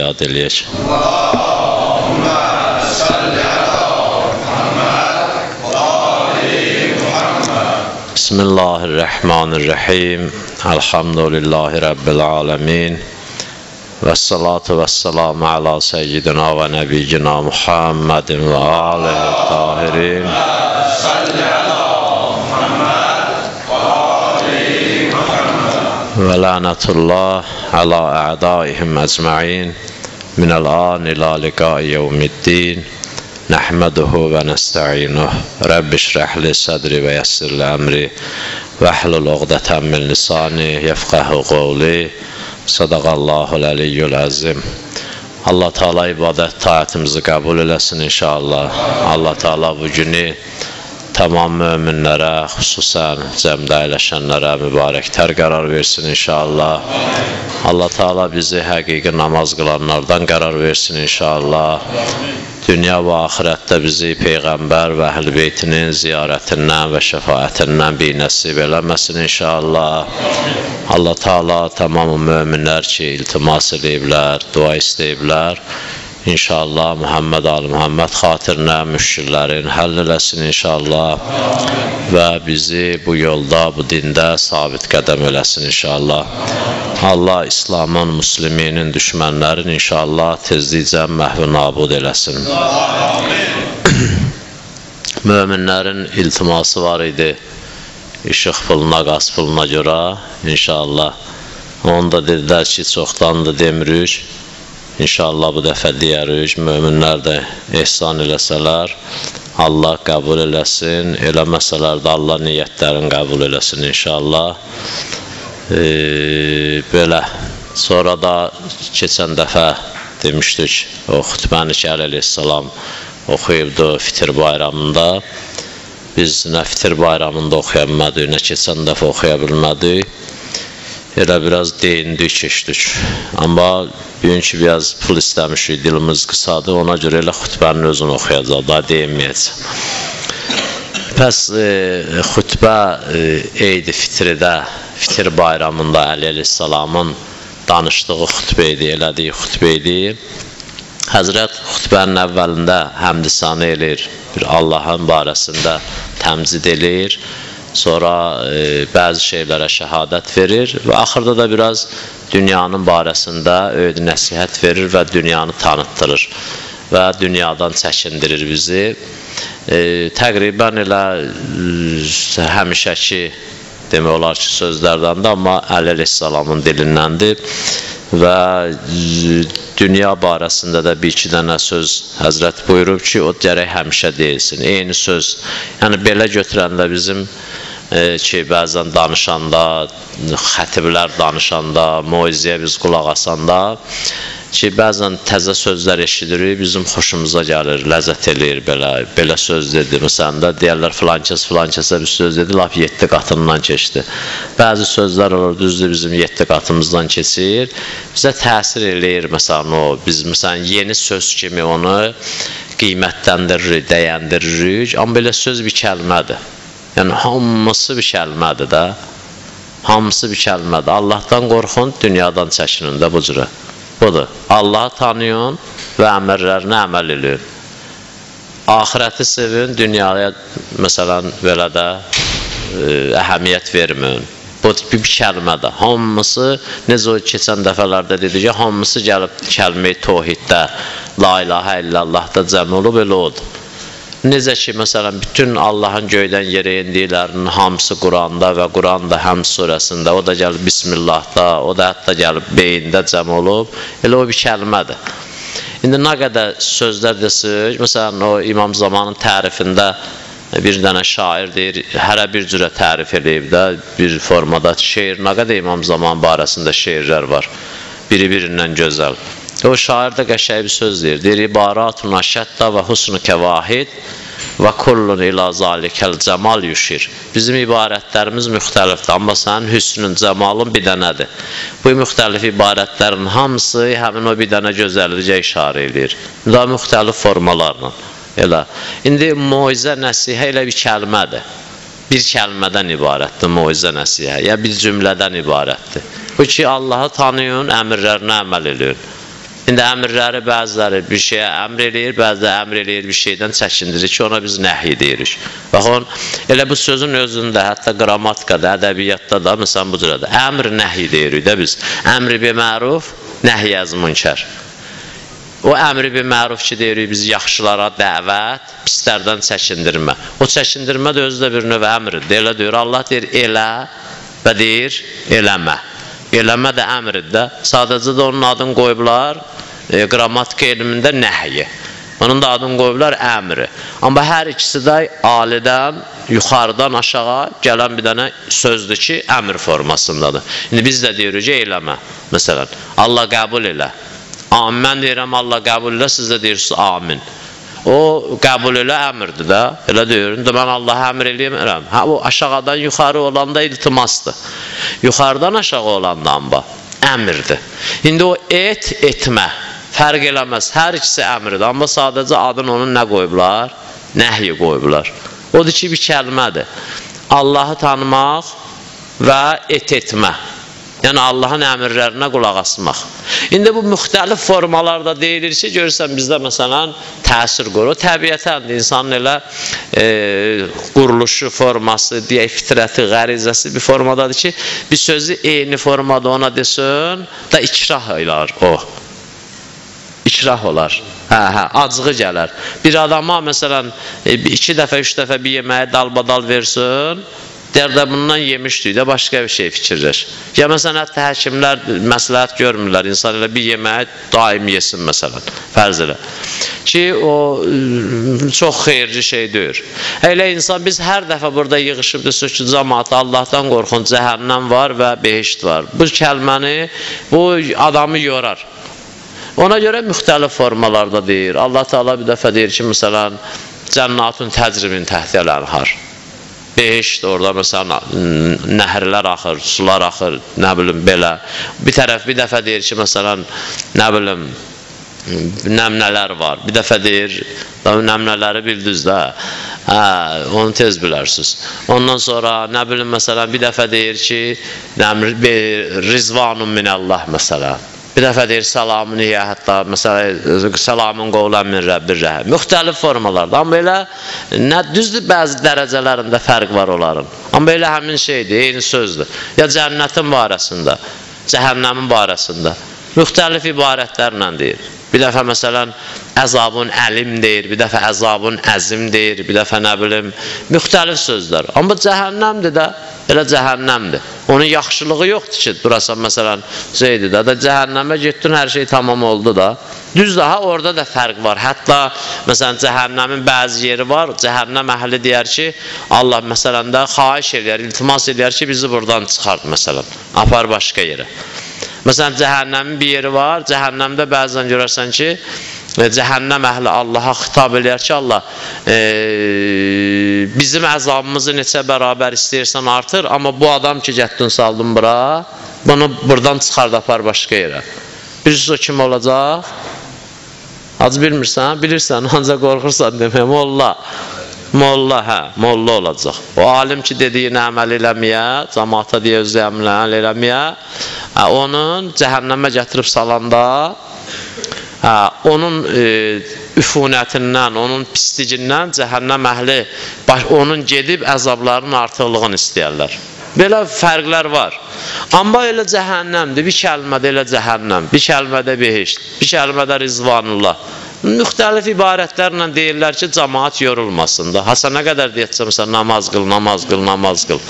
yad eləyək. Allahümme salli ala Muhammed ve ali Muhammed. Bismillahirrahmanirrahim. Elhamdülillahi Rabbil alemin. Vessalatu vesselamu ala seyyidina ve nebiyyina Muhammedin ve alihi tahirin. Salli ala Muhammed ve ali Muhammed. Ve lanetullah ala a'daihim ecma'in. Minel an ila liqai yevmiddin. Nəhməduhu və nəstə'inuh. Rabbi şrah li sadri və yassir li əmri və hlul uqdatan min lisani yefqahu qawli. Sadaqallahul aliyyul azim. Allah Teala ibadət taatimizi qəbul eləsin inşallah. Allah Teala bu günü tamam müminlərə, xüsusən cəmdə əyləşənlərə mübarəklər qərar versin inşallah. Allah Teala bizi həqiqi namaz qılanlardan qərar versin inşallah. Dünya və axirətdə bizi Peyğəmbər və Əhl-i Beytinin ziyarətindən və şəfaətindən bir nəsib eləməsin inşallah. Allah Teala tamam müminlər ki, iltimas ediblər, dua istəyiblər. İnşallah Muhammed Ali Muhammed xatirinə müşkillərin həll eləsin inşallah və bizi bu yolda, bu dində sabit qədəm eləsin inşallah. Allah İslamın, müsliminin, düşmənlərin inşallah tezlikcə məhv nabud eləsin. Möminlərin iltiması var idi işıq puluna, qaz puluna görə inşallah. Onu da dedilər ki, çoxdandır demirik. İnşallah bu dəfə deyərik, möminlər də ehsan eləsələr, Allah qəbul eləsin, eləməsələr də Allah niyyətlərin qəbul eləsin inşallah. Belə, sonra da keçən dəfə demişdik, o xütbəni ki, əleyhissalam oxuyubdu fitir bayramında. Biz nə fitir bayramında oxuya bilmədik, nə keçən dəfə oxuya bilmədik. Elə biraz deyindik, keçdik. Amma bugünkü biraz pul istəmişik, dilimiz qısadır, ona görə elə xütbənin özünü oxuyacaq, daha deyinməyəcək. Pəs xütbə Eid-i Fitridə, fitir bayramında Əli əleyhissalamın danışdığı xütbə idi, elədiyi xütbə idi. Həzrət xütbənin əvvəlində həmd-i-sanə eləyir, bir Allahın barəsində təmcid eləyir. Sonra bəzi şeylərə şəhadət verir və axırda da biraz dünyanın barəsində öyüd nəsihət verir və dünyanı tanıtdırır və dünyadan çəkindirir bizi. Təqribən elə həmişəki demək olar ki, sözlərdən də, amma Əli əleyhissalamın dilindəndir və dünya barəsində də bir-iki dənə söz Həzrət buyurub ki, o gərək həmişə deyilsin, eyni söz. Yəni, belə götürəndə bizim ki, bəzən danışanda, xətiblər danışanda, moizəyə biz qulaq asanda ki, bəzən təzə sözlər eşidirik, bizim xoşumuza gəlir, ləzzət eləyir, belə söz dedi. Məsələn də deyərlər, filankəsə bir söz dedi, laf 7 qatından keçdi. Bəzi sözlər olur, düzdür, bizim 7 qatımızdan keçir, bizə təsir eləyir, məsələn, o, biz məsələn, yeni söz kimi onu qiymətləndiririk, dəyəndiririk, amma belə söz bir kəlmədir. Yəni, hamısı bir kəlmədir də, hamısı bir kəlmədir. Allahdan qorxun, dünyadan çəkinin də bu cürə. Budur, Allahı tanıyın və əmrlərinə əməl edin. Axirəti sevin, dünyaya, məsələn, belə də əhəmiyyət verməyin. Bu bir kəlmədir. Hamısı, necə o keçən dəfələrdə dedik ki, hamısı gəlib kəlmə-i tohiddə, la ilahə illallahda cəm olub, elə odur. Necə ki, məsələn, bütün Allahın göydən yerə indiklərinin hamısı Quranda və Quranda həm surəsində, o da gəlib Bismillahda, o da hətta gəlib beyində cəm olub, elə o bir kəlmədir. İndi nə qədər sözlər desək, məsələn, o İmam Zamanın tərifində bir dənə şair deyir, hərə bir cürə tərif edib də, bir formada şeir, nə qədər İmam Zaman barəsində şeirlər var, biri-birindən gözəl. O şair də qəşəng bir söz deyir, ibaratun aşəddə və husnu kəvahid və kullun ilə zalikəl cəmal yüşir. Bizim ibarətlərimiz müxtəlifdir, amma sənin hüsnün, cəmalın bir dənədir. Bu müxtəlif ibarətlərin hamısı həmin o bir dənə gözəllikə işarə edir. Daha müxtəlif formalarla. Elə. İndi moizə nəsihə elə bir kəlmədir. Bir kəlmədən ibarətdir moizə nəsihə, ya bir cümlədən ibarətdir. Bu ki, Allahı tanıyın, əmrlərinə əməl edin. İndi əmrləri bəziləri bir şeyə əmr eləyir, bəziləri əmr eləyir bir şeydən çəkindirir ki, ona biz nəhy deyirik. Baxın, elə bu sözün özündə, hətta qrammatikada, ədəbiyyatda da, məsələn bu cürədə, əmr nəhy deyirik də biz. Əmr bi məruf, nəhy əz münkər. O əmr bi məruf ki deyirik biz yaxşılara dəvət, pislərdən çəkindirmə. O çəkindirmə də özü də bir növ əmrdir. Elə deyir, Allah deyir elə və deyir eləmə. Eləmə də əmrdir də. Sadəcə də onun adını qoyublar, qrammatika elmində nəhyi. Onun da adını qoyublar əmri. Amma hər ikisi də alidən, yuxarıdan aşağı gələn bir dənə sözdür ki, əmr formasındadır. İndi biz də deyirik ki, eləmə. Məsələn, Allah qəbul elə. Amin, mən deyirəm, Allah qəbul elə, siz də deyirsiniz, amin. O qəbul elə əmrdir də, elə deyir. İndi mən Allah'a əmr eləyəm. O aşağıdan yuxarı olanda iltimasdır. Yuxarıdan aşağı olanda amba əmrdir. İndi o etmə, fərq eləməz. Hər ikisi əmrdir. Amma sadəcə adını onun nə qoyublar? Nəhyi qoyublar. Odur ki, bir kəlmədir. Allahı tanımaq və etmə. Yəni Allahın əmrlərinə qulaq asmaq. İndi bu müxtəlif formalarda deyilir ki, görürsən bizdə məsələn təsir qoyur. O təbiətəndir, insanın elə quruluşu, forması, deyək, fitrəti, qərizəsi bir formadadır ki, bir sözü eyni formada ona desin, da ikrah olar o. İkrah olar. Acığı gələr. Bir adama məsələn 2 dəfə, 3 dəfə bir yeməyə dalbadal versin, deyər də bundan yemişdik də başqa bir şey fikirləş. Ya məsələn, hətta həkimlər məsləhət görmürlər, insan elə bir yeməyə daim yesin məsələn, fərz elə. Ki, o çox xeyirli şey deyir. Elə insan, biz hər dəfə burada yığışıb desək ki, cəmaat Allahdan qorxun, cəhənnəm var və behişt var. Bu kəlməni, bu adamı yorar. Ona görə müxtəlif formalarda deyir. Allah Teala bir dəfə deyir ki, məsələn, cənnatun təcrimin təhtiyəl ənhar. Behişt, orada məsələn, nəhərlər axır, sular axır, nə bilim, belə. Bir tərəf, bir dəfə deyir ki, məsələn, nə bilim, nəmnələr var. Bir dəfə deyir, nəmnələri bildiniz də, onu tez bilərsiniz. Ondan sonra, nə bilim, məsələn, bir dəfə deyir ki, rizvanun minəllah, məsələn. Bir dəfə deyir, salamun niyə, hətta, məsələn, salamun qovlan min Rəbbir rəhəm. Müxtəlif formalarda. Amma elə, düzdür, bəzi dərəcələrində fərq var onların. Amma elə həmin şeydir, eyni sözdür. Ya cənnətin barəsində, cəhənnəmin barəsində. Müxtəlif ibarətlərlə deyir. Bir dəfə, məsələn, əzabun əlim deyir, bir dəfə əzabun əzim deyir, bir dəfə, nə bilim, müxtəlif sözlər. Amma cəhənnəmdir də, elə cəhənnəmdir. Onun yaxşılığı yoxdur ki, durasan, məsələn, şeydir də, cəhənnəmə getdin, hər şey tamam oldu da. Düz daha orada da fərq var. Hətta, məsələn, cəhənnəmin bəzi yeri var, cəhənnəm əhli deyər ki, Allah, məsələn, də xahiş eləyər, iltimas eləyər ki, bizi buradan çıxart, məsələn, apar başqa yerə. Məsələn, cəhənnəmin bir yeri var, cəhənnəmdə bəzən görərsən ki, cəhənnəm əhli Allaha xitab eləyər ki, Allah, bizim əzabımızı neçə bərabər istəyirsən artır, amma bu adam ki, gətdin saldın bura, bunu buradan çıxard, apar başqa yerə. Bilirsiniz o kim olacaq? Acı bilmirsən, bilirsən, ancaq qorxursan demək, molla. Molla, hə, molla olacaq. O alim ki, dediyini əməl eləməyə, cəmaata deyə özü əməl eləməyə, onun cəhənnəmə gətirib salanda, onun üfunətindən, onun pisliyindən cəhənnəm əhli onun gedib əzablarının artıqlığını istəyərlər. Belə fərqlər var. Amma elə cəhənnəmdir, bir kəlmədə elə cəhənnəm, bir kəlmədə behişt, bir kəlmədə rizvanullah. Müxtəlif ibarətlərlə deyirlər ki, cəmaat yorulmasın da. Hasa nə qədər deyəcəksən, namaz qıl, namaz qıl, namaz qıl.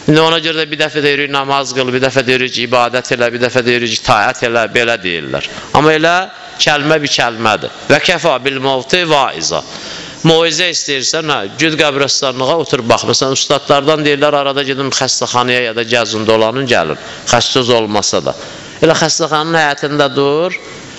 İndi ona görə də bir dəfə deyirik namaz qıl, bir dəfə deyirik ibadət elə, bir dəfə deyirik itaət elə, belə deyirlər. Amma elə kəlmə bir kəlmədir. Və kəfa bil mavti vaiza. Moizə istəyirsən, güd qəbrəstanlığa otur, bax. Məsələn, ustadlardan deyirlər, arada gedin xəstəxanaya ya da gəzin, dolanın, gəlin. Xəstəz olmasa da. Elə xəstəxanın həyətində dur.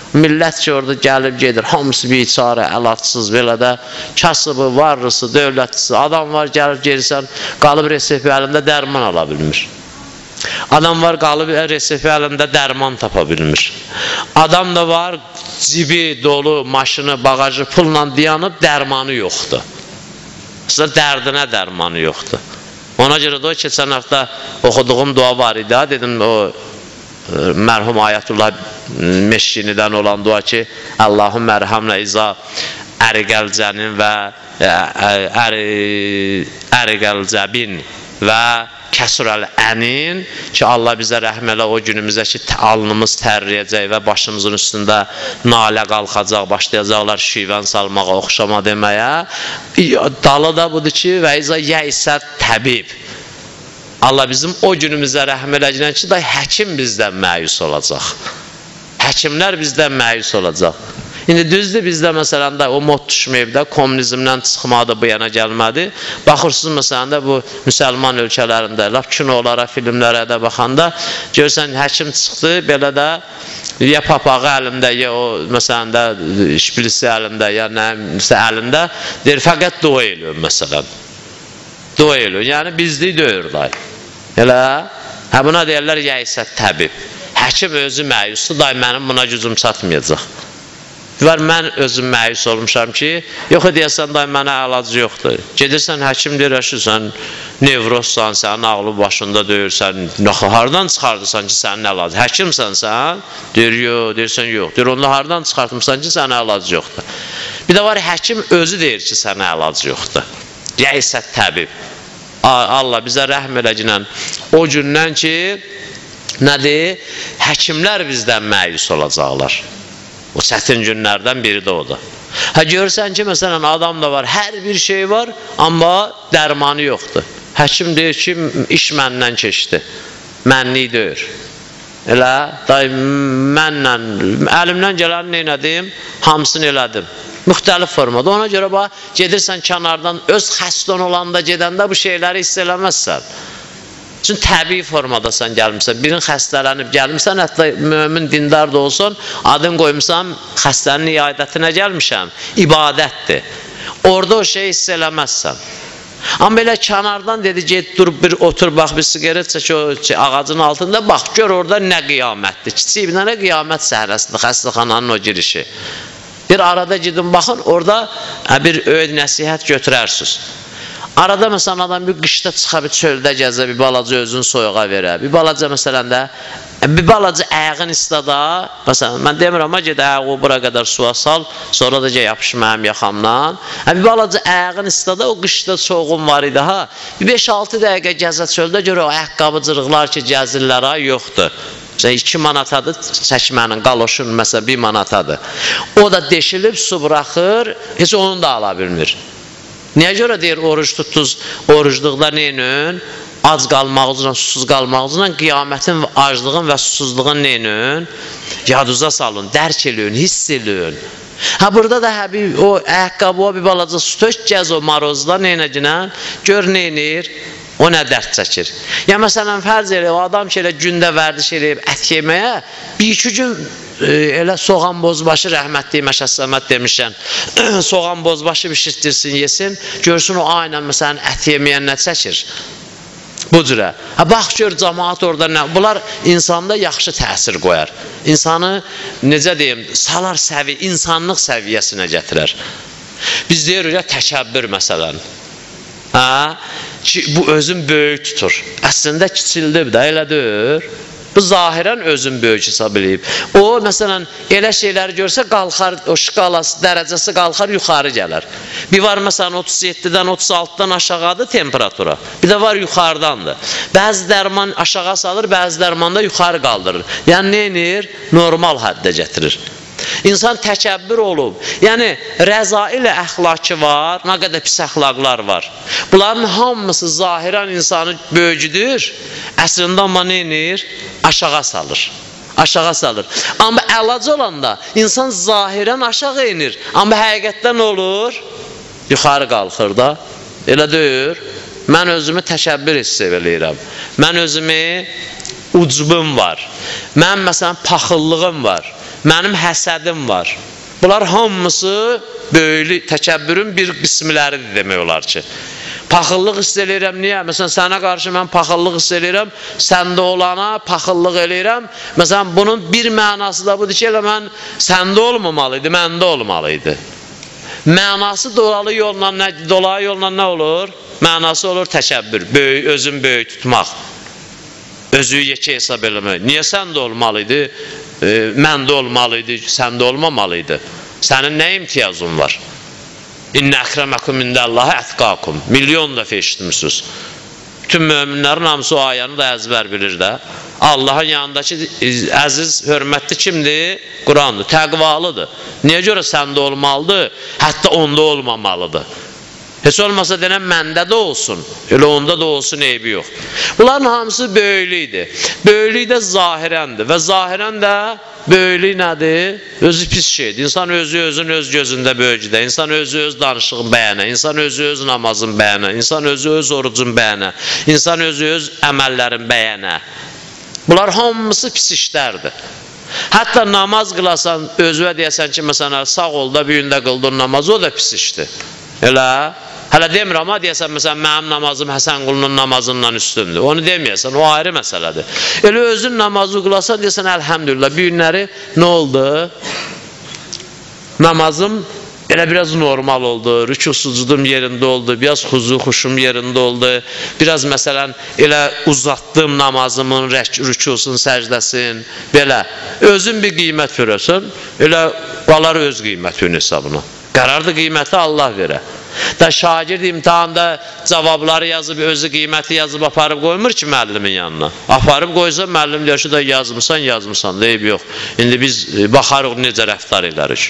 Millət ki, orada gəlib gedir, hamısı biçarə, əlacsız, belə də kasıbı, varlısı, dövlətlisi. Adam var, gəlib gelirsən, qalıb resepi əlində dərman ala bilmir. Adam var, qalıb resepi əlində dərman tapa bilmir. Adam da var, cibi dolu, maşını, bagajı pulla dayanıb, dərmanı yoxdur. Sizə dərdinə dərmanı yoxdur. Ona görə də o, keçən hafta oxuduğum dua var idi, dedim, o mərhum Ayətullah Meşkinidən olan dua ki, Allahümme erhamle iza ərqəlcənin və ərqəlcəbin və kəsurəl ənin ki, Allah bizə rəhm elə o günümüzdə ki, alnımız tərləyəcək və başımızın üstündə nalə qalxacaq, başlayacaqlar şivən salmağa, oxşama deməyə. Dalı da budur ki, və izə yəysət təbib. Allah bizim o günümüzdə rəhm eləcəkən ki, həkim bizdən məyus olacaq. Həkimlər bizdən məyus olacaq. İndi düzdür, bizdə məsələn də o mod düşməyib də, kommunizmdən çıxmadı, bu yana gəlmədi. Baxırsınız məsələn də bu müsəlman ölkələrində, laf kinolara, filmlərə də baxanda, görürsən, həkim çıxdı, belə də ya papağı əlində, ya o məsələn də şpilisi əlində, ya nəsə əlində, deyir, fəqət dua eləyir məsələn. Dua eləyir, yəni bizlik deyir da. Elə, buna deyirlər, yəysət təbib. Həkim özü məyusdur, mənim buna gücüm çatmayacaq. Var, mən özüm məyus olmuşam ki, yox deyəsən, mənə əlacı yoxdur. Gedirsən, həkim deyir, sən nevrozsan, sənin ağlı başında deyirsən, hardan çıxardırsan ki, sənin əlacı? Həkimsən sən? Deyir, yox, deyirsən, yox. Deyir, onda hardan çıxartmışsan ki, sənin əlacı yoxdur. Bir də var, həkim özü deyir ki, sənin əlacı yoxdur. Yəysət təbib. Allah bizə rəhm eləcəkən o gündən ki, nədir? Həkimlər bizdən məyus olacaqlar. O çətin günlərdən biri də odur. Görürsən ki, məsələn, adam da var, hər bir şey var, amma dərmanı yoxdur. Həkim deyir ki, iş məndən keçdi. Mənlik deyir. Elə, əlimdən gələni neynədim, hamısını elədim. Müxtəlif formada. Ona görə gedirsən kənardan, öz xəstən olanda gedəndə bu şeyləri hiss eləməzsən. Çünki təbii formadasan gəlmişsən, birin xəstələnib gəlmişsən, hətta mömin dindar da olsun, adın qoymuşsan, xəstənin iadətinə gəlmişəm, ibadətdir. Orada o şey hiss eləməzsən. Amma belə kənardan dedi, get, dur, otur, bax, bir sigaret çək o ağacın altında, bax, gör orada nə qiyamətdir. Kiçik bir nə qiyamət səhrəsidir, xəstəxananın o girişi. Bir arada gidin, baxın, orada bir öyüd nəsihət götürərsiniz. Arada məsələn adam bir qışda çıxa, bir çöldə gəzə, bir balaca özünü soyuğa verə, bir balaca məsələn də, bir balaca əyğin istada, məsələn, mən demirəm, amma ged əğı bura qədər suya sal, sonra da yapışım mənim yaxamdan. Bir balaca əyğin istada, o qışda soğuğum var idi, bir 5-6 dəqiqə gəzə çöldə görə o ayaqqabıcırıqlar ki, gəzirlər, yoxdur. 2 manatadır, çəkmənin, qaloşun məsələn 1 manatadır. O da deşilib, su buraxır, heç onu da ala bilmir. Niyə görə deyir, oruç tutdunuz, orucluqda neynün? Ac qalmağınızla, susuz qalmağınızla, qiyamətin aclığın və susuzluğun neynün? Yaduza salın, dərk eləyin, hiss eləyin. Burada da o ayaqqabıya bir balaca su tök, gəz o marozda neynəcəkən, gör neynir? O nə dərd çəkir? Ya məsələn, fərz elə, o adam ki, elə gündə vərdiş eləyib ət yeməyə, 1-2 gün elə soğan bozbaşı, rəhmətli Məşəd Səməd demişən, soğan bozbaşı bişirtirsin, yesin, görsün o aynen məsələn ət yeməyən nə çəkir? Bu cürə. Bax, gör, cəmaat orada nə? Bunlar insanda yaxşı təsir qoyar. İnsanı, necə deyim, salar insanlıq səviyyəsinə gətirər. Biz deyirik ya, təkəbbür məsələn. Ki, bu özün böyük tutur. Əslində kiçildib də, elədir. Bu zahirən özün böyük hesab edib. O, məsələn, elə şeyləri görsə, qalxar, o şkalası, dərəcəsi qalxar, yuxarı gələr. Bir var, məsələn, 37-dən 36-dan aşağıdır temperatura. Bir də var, yuxarıdandır. Bəzi dərman aşağı salır, bəzi dərman da yuxarı qaldırır. Yəni, neynir? Normal həddə gətirir. İnsan təkəbbür olub, yəni rəzail əxlaqı var, nə qədər pis əxlaqlar var. Bunların hamısı zahirən insanı böyücüdür, əslində amma neynir? Aşağı salır. Aşağı salır. Amma əlac olanda insan zahirən aşağı inir, amma həqiqətdə nə olur? Yuxarı qalxır da, elə deyir. Mən özümü təkəbbür hiss eləyirəm. Mən özümü ucbum var. Mən məsələn paxıllığım var. Mənim həsədim var. Bunlar hamısı böyülü təkəbbürün bir qismləridir demək olar ki. Paxıllıq hiss eləyirəm, niyə? Məsələn, sənə qarşı mən paxıllıq hiss eləyirəm, səndə olana paxıllıq eləyirəm. Məsələn, bunun bir mənası da budur ki, elə mən səndə olmamalıydı, məndə olmalıydı. Mənası dolayı yolla nə olur? Mənası olur təkəbbür, özün böyük tutmaq. özü yekə hesab eləmək. Niyə səndə olmalıydı, məndə olmalıydı, səndə olmamalıydı? Sənin nə imtiyazın var? İnnə əkrəməkum indəllahi ətqakum. Milyon dəfə eşitmişsiniz. Bütün möminlərin hamısı o ayəni da əzbər bilir də. Allahın yanındakı əziz, hörmətli kimdir? Qurandır, təqvalıdır. Niyə görə səndə olmalıdır? Hətta onda olmamalıdır. Heç olmasa denən məndə də olsun. Elə onda da olsun, eybi yox. Bunların hamısı böyüklükdir. Böyüklük də zahirəndir. Və zahirən də böyüklük nədir? Özü pis şeydir. İnsan özü özün öz gözündə böyükdə. İnsan özü öz danışığın bəyənə. İnsan özü öz namazın bəyənə. İnsan özü öz orucun bəyənə. İnsan özü öz əməllərin bəyənə. Bunlar hamısı pis işlərdir. Hətta namaz qılasan, özüvə deyəsən ki, məsələn, sağ ol da bir gündə qıldın namazı, o da pis işdir. Elə? Hələ demirəm, amma deyəsən, məsələn, mənim namazım Həsən qulunun namazından üstündür. Onu deməyəsən, o ayrı məsələdir. Elə özün namazı qılasan, deyəsən, əlhəmdülillah, bir günləri nə oldu? Namazım elə biraz normal oldu, rükusucudum yerində oldu, biraz xuşum yerində oldu, biraz məsələn, elə uzatdım namazımın rükusun, səcdəsin, belə. Özün bir qiymət görəsən, elə qalar öz qiymətinin hesabına. Qərarlı qiyməti Allah verə. Da şagird imtihanda cavabları yazıb, özü qiyməti yazıb aparıb qoymur ki müəllimin yanına. Aparıb qoysa müəllim deyir ki, da yazmısan, deyib yox. İndi biz baxarıq necə rəftar edərik.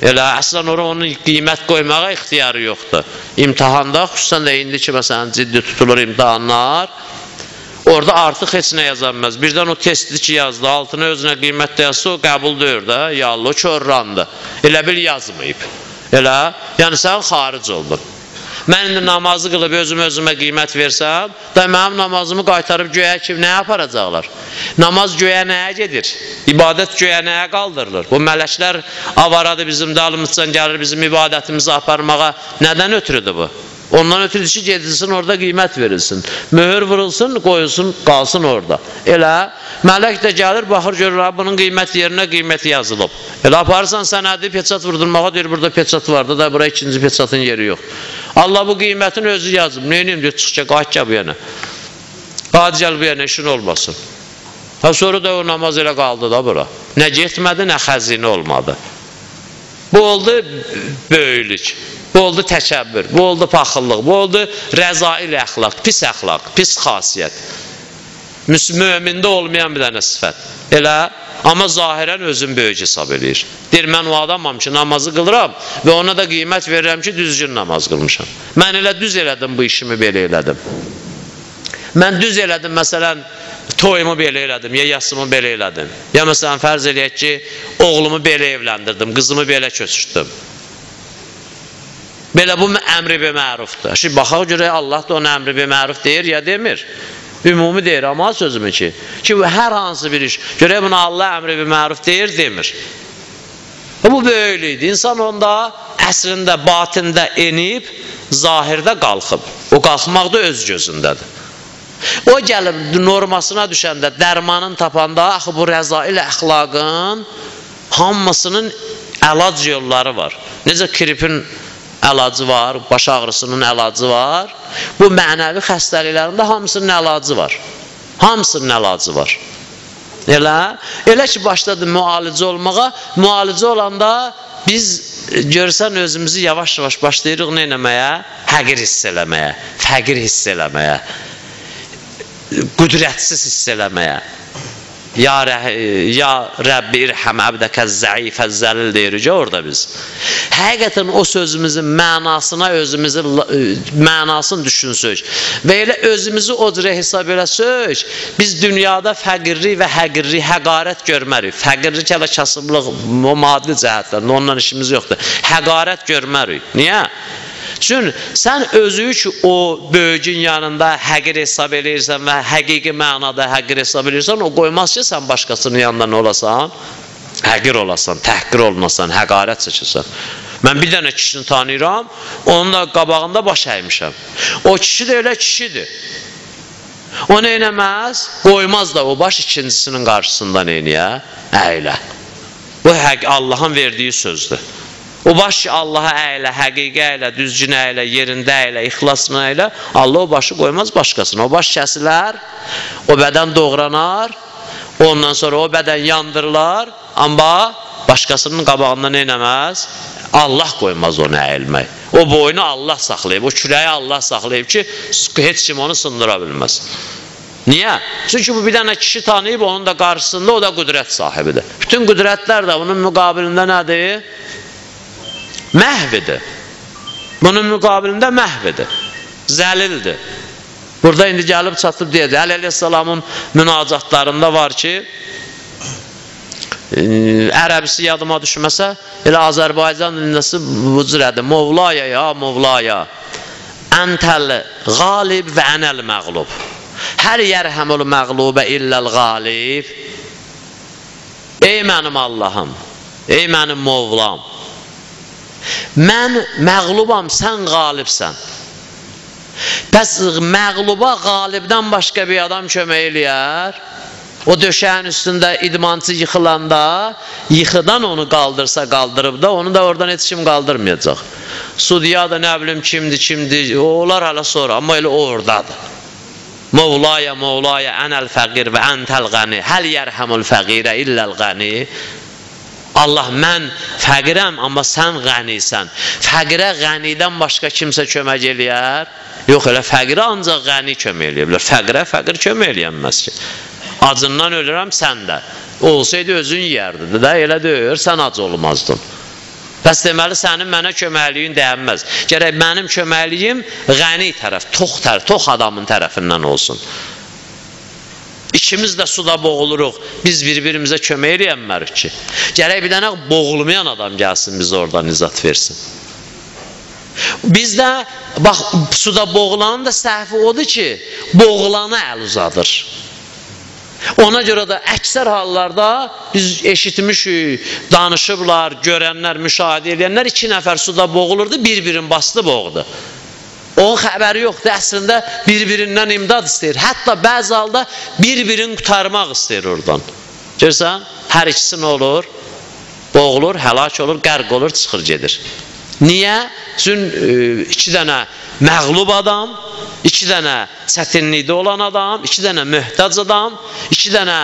Elə əslən onun qiymət qoymağa ixtiyarı yoxdur. İmtihanda, xüsusən də indi ki, məsələn, ciddi tutulur imtihanlar, orada artıq heç nə yazanmaz. Birdən o testi ki yazdı, altına özünə qiymət yazsa, o qəbul deyir də, yallı, körrandı. Elə bil yazmayıb. Elə, yəni sən xaric oldun. Mən indi namazı qılıb özümə qiymət versəm, da mənim namazımı qaytarıb göyə kim, nəyə aparacaqlar? Namaz göyə nəyə gedir? İbadət göyə nəyə qaldırılır? Bu mələklər avaradı bizim dalımızdan gəlir, bizim ibadətimizi aparmağa. Nədən ötürüdür bu? Ondan ötürü ki, gedilsin, orada qiymət verilsin. Möhür vurulsun, qoyulsun, qalsın orada. Elə, mələk də gəlir, baxır, görür, bunun qiymət yerinə qiyməti yazılıb. Elə aparırsan sənədi, peçat vurdurmağa deyir, burada peçat vardı da, bura ikinci peçatın yeri yox. Allah bu qiymətin özü yazıb. Neyniyim deyir, çıx ki, qaç gəl bu yana. Qaç gəl bu yana, işin olmasın. Sonra da o namaz elə qaldı da bura. Nə getmədi, nə xəzinə olmadı. Bu oldu böyüklük. Bu oldu təkəbbür, bu oldu paxıllıq, bu oldu rəzail əxlaq, pis əxlaq, pis xasiyyət. Mömində olmayan bir dənə sifət. Elə, amma zahirən özün böyük hesab edir. Deyir, mən o adamam ki, namazı qılıram və ona da qiymət verirəm ki, düzgün namaz qılmışam. Mən elə düz elədim bu işimi, belə elədim. Mən düz elədim, məsələn, toyumu belə elədim, ya yasımı belə elədim. Ya məsələn, fərz eləyək ki, oğlumu belə evləndirdim, qızımı belə köçürtdüm. Belə bu əmri bi mərufdur. Şimdi baxaq görək Allah da ona əmri bi məruf deyir ya demir. Ümumi deyir amma sözümü ki hər hansı bir iş görək buna Allah əmri bi məruf deyir demir. Bu böyüklüydü. İnsan onda əslində batində enib zahirdə qalxıb. O qalxmaq da öz gözündədir. O gəlib normasına düşəndə dərmanın tapanda axı bu rəzail əxlaqın hamısının əlac yolları var. Necə gripin əlacı var, baş ağrısının əlacı var. Bu mənəvi xəstəliklərində hamısının əlacı var. Hamısının əlacı var. Elə ki başladı müalicə olmağa, müalicə olanda biz görsən özümüzü yavaş-yavaş başlayırıq nə eləməyə? Həqir hiss eləməyə, fəqir hiss eləməyə, qüdrətsiz hiss eləməyə. Ya Rəbbi irhəm əbdəkə zəifə zəlil deyirik orada biz. Həqiqətən o sözümüzün mənasına özümüzün mənasını düşünsək və elə özümüzü o cürə hesab eləsək, biz dünyada fəqirlik və həqirlik, həqarət görmərik. Fəqirlik hələ kasıblıq, o maddi cəhətlərində, ondan işimiz yoxdur. Həqarət görmərik. Niyə? Çünki sən özü ki o böyücün yanında həqir hesab edirsən və həqiqi mənada həqir hesab edirsən, o qoymaz ki sən başqasının yanında nə olasan? Həqir olasan, təhqir olmasan, həqarət çəkirsən. Mən bir dənə kişini tanıyıram, onun da qabağında baş əymişəm. O kişi də elə kişidir. O nə eləməz? Qoymaz da o baş ikincisinin qarşısında nə eləyə? Əylə. Bu Allah'ın verdiyi sözdür. O baş Allaha əylə, həqiqə əylə, düzgün əylə, yerində əylə, ixlasına əylə, Allah o başı qoymaz başqasına. O baş kəsilər, o bədən doğranar, ondan sonra o bədən yandırılar, amma başqasının qabağında nə eləməz? Allah qoymaz onu əyilmək. O boynu Allah saxlayıb, o kürəyi Allah saxlayıb ki, heç kim onu sındıra bilməz. Niyə? Çünki bu bir dənə kişi tanıyıb, onun da qarşısında o da qüdrət sahibidir. Bütün qüdrətlər də bunun müqabilində nədir? Məhvidir. Bunun müqabilində məhvidir. Zəlildir. Burada indi gəlib çatıb deyəcək. Əli əleyhissalamın münacatlarında var ki, ərəbisi yadıma düşməsə, elə Azərbaycan dilindəsi bu cürədir. Mevlaya ya, Mevlaya, əntəl qalib və ənəl məqlub. Hər yərhəmul məqlubə illəl qalib. Ey mənim Allahım, ey mənim Mevlam, mən məqlubam, sən qalibsən. Bəs məqluba qalibdən başqa bir adam kömək eləyər. O döşəyin üstündə idmancı yıxılanda, yıxıdan onu qaldırsa qaldırıb da, onu da oradan heç kim qaldırmayacaq. Sudiya da nə bilim kimdir, onlar hələ sonra, amma elə oradadır. Mevlaya, Mevlaya, ənəl fəqir və əntəl qəni, həl yərhəmul fəqirə illəl qəni. Allah, mən fəqirəm, amma sən qənisən. Fəqirə qənidən başqa kimsə kömək eləyər? Yox, elə fəqirə ancaq qəni kömək eləyə bilər. Fəqirə fəqir kömək eləyənməz ki. Acından ölürəm, sən də. Olsaydı özün yerdin də, elə deyir, sən ac olmazdın. Bəs deməli, sənin mənə köməkliyin dəyənməz. Gərək mənim köməkliyim qəni tərəf, tox adamın tərəfindən olsun. İkimiz də suda boğuluruq, biz bir-birimizə kömək eləyənmərik ki. Gərək bir dənə boğulmayan adam gəlsin, bizə oradan izat versin. Biz də, bax, suda boğulanın da səhvi odur ki, boğulana əl uzadır. Ona görə də əksər hallarda biz eşitmişik, danışıblar, görənlər, müşahidə edənlər 2 nəfər suda boğulurdu, bir-birini bastı, boğdu. Onun xəbəri yoxdur, əslində bir-birindən imdad istəyir. Hətta bəzi halda bir-birini qutarmaq istəyir oradan. Görürsən, hər ikisi nə olur? Boğulur, həlak olur, qərq olur, çıxır gedir. Niyə? Çünki 2 dənə məğlub adam, 2 dənə çətinlikdə olan adam, 2 dənə möhtac adam, 2 dənə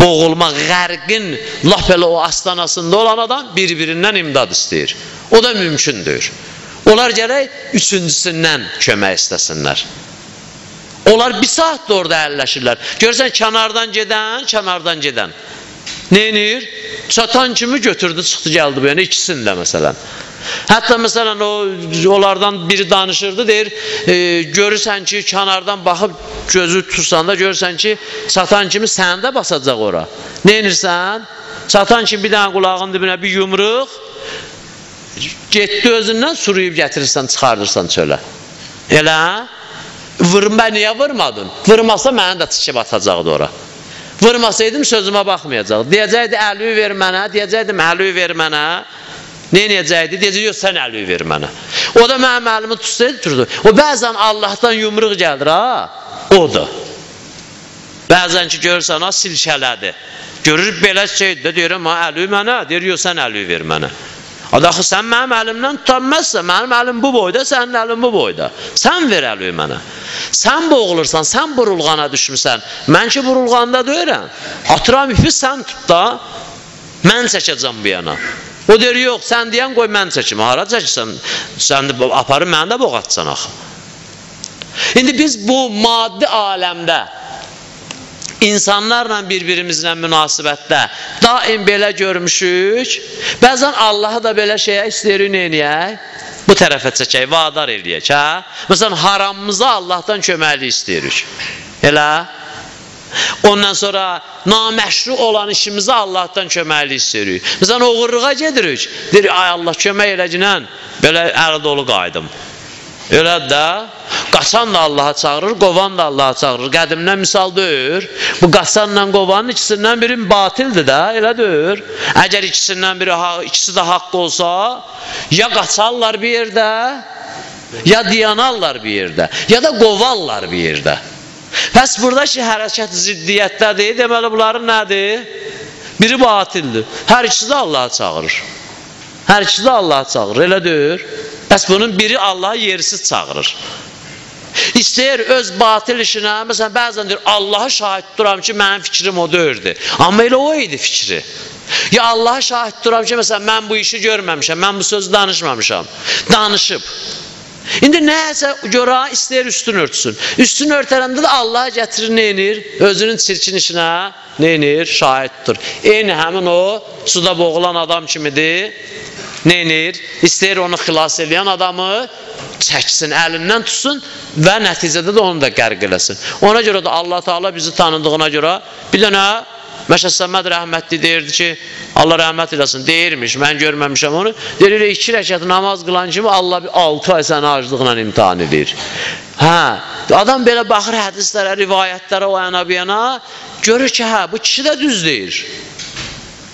boğulma, qərqin lap elə o astanasında olan adam bir-birindən imdad istəyir. O da mümkündür. Onlar gərək 3-cüsündən kömək istəsinlər. Onlar 1 saat da orada əlləşirlər. Görürsən, kənardan gedən. Neynir? Çatan kimi götürdü, çıxdı, gəldi bu yana, ikisini də məsələn. Hətta məsələn, onlardan biri danışırdı, deyir, görürsən ki, kənardan baxıb gözü tutsanda, görürsən ki, çatan kimi səni də basacaq ora. Neynirsən? Çatan kimi bir dənə qulağın dibinə bir yumruq, getdi özündən suruyub gətirirsən, çıxardırsan çölə. Elə? Vurma, niyə vurmadın? Vurmasa məni də çıxıb atacaqdı ora. Vurmasaydım sözümə baxmayacaq. Deyəcəkdi, əlüyü ver mənə, deyəcəkdim, əlüyü ver mənə. Neynəyəcəkdi? Deyəcək, yox, sən əlüyü ver mənə. O da mənim əlimi tutsaydı, durdu. O bəzən Allahdan yumruq gəldir, ha? Odur. Bəzən ki, görürsən, ha, silkələdi. Görür, belə şeydir də, deyirəm, ha, əlüyü mənə, deyir, yox, sən əlüyü ver mənə. Adaxı, sən mənim əlimdən tutanməzsən, mənim əlim bu boyda, sənin əlin bu boyda. Sən ver əlüyü mənə. Sən boğulursan, sən burulğana düşmüsən. Mən ki, burulğanda deyirəm. Atıram ipi, sən tut da, mən çəkəcəm bu yana. O deyir, yox, sən deyən qoy mən çəkim. Hara çəkirsən, sən də aparıb mənə də boğatsan axı. İndi biz bu maddi aləmdə insanlarla bir-birimizlə münasibətdə daim belə görmüşük. Bəzən Allahı da belə şeyə istəyirik, neynəyək? Bu tərəfə çəkək, vadar eləyək, hə? Məsələn, haramımıza Allahdan köməklik istəyirik. Elə? Ondan sonra naməşru olan işimizə Allahdan köməklik istəyirik. Məsələn, oğurluğa gedirik. Deyir, ay Allah, kömək eləcinən, belə əli dolu qaydım. Elə də, qaçan da Allaha çağırır, qovan da Allaha çağırır. Qədimdən misal deyir, bu qaçanla qovanın ikisindən biri batildir də, elə deyir. Əgər ikisi də haqq olsa, ya qaçarlar bir yerdə, ya diyanarlar bir yerdə, ya da qovarlar bir yerdə. Bəs buradakı hərəkət ziddiyyətdədir, deməli bunların nədir? Biri batildir, hər ikisi də Allaha çağırır. Hər ikisi də Allahı çağırır, elə deyir. Bəs bunun biri Allahı yersiz çağırır. İstəyir öz batil işinə, məsələn, bəzən deyir, Allahı şahid duram ki, mənim fikrim o deyirdi. Amma elə o idi fikri. Ya Allahı şahid duram ki, məsələn, mən bu işi görməmişəm, mən bu sözü danışmamışam. Danışıb. İndi nəyəsə görə istəyir üstün örtsün. Üstün örtələndə də Allah'a gətirir, neynir? Özünün çirkin işinə neynir? Şahiddir. Eyni həmin o suda boğulan adam kimidir. Neynir? İstəyir onu xilas edən adamı çəksin, əlindən tutsun və nəticədə də onu da qərq eləsin. Ona görə də Allah Teala bizi tanıdığına görə bir dənə Məşəd Səməd rəhmətli deyirdi ki, Allah rəhmət eləsin, deyirmiş, mən görməmişəm onu. Deyir, 2 rəkət namaz qılan kimi Allah 6 ay səni aclıqla imtihan edir. Adam belə baxır hədislərə, rivayətlərə, o yana bir yana, görür ki, bu kişi də düz deyir.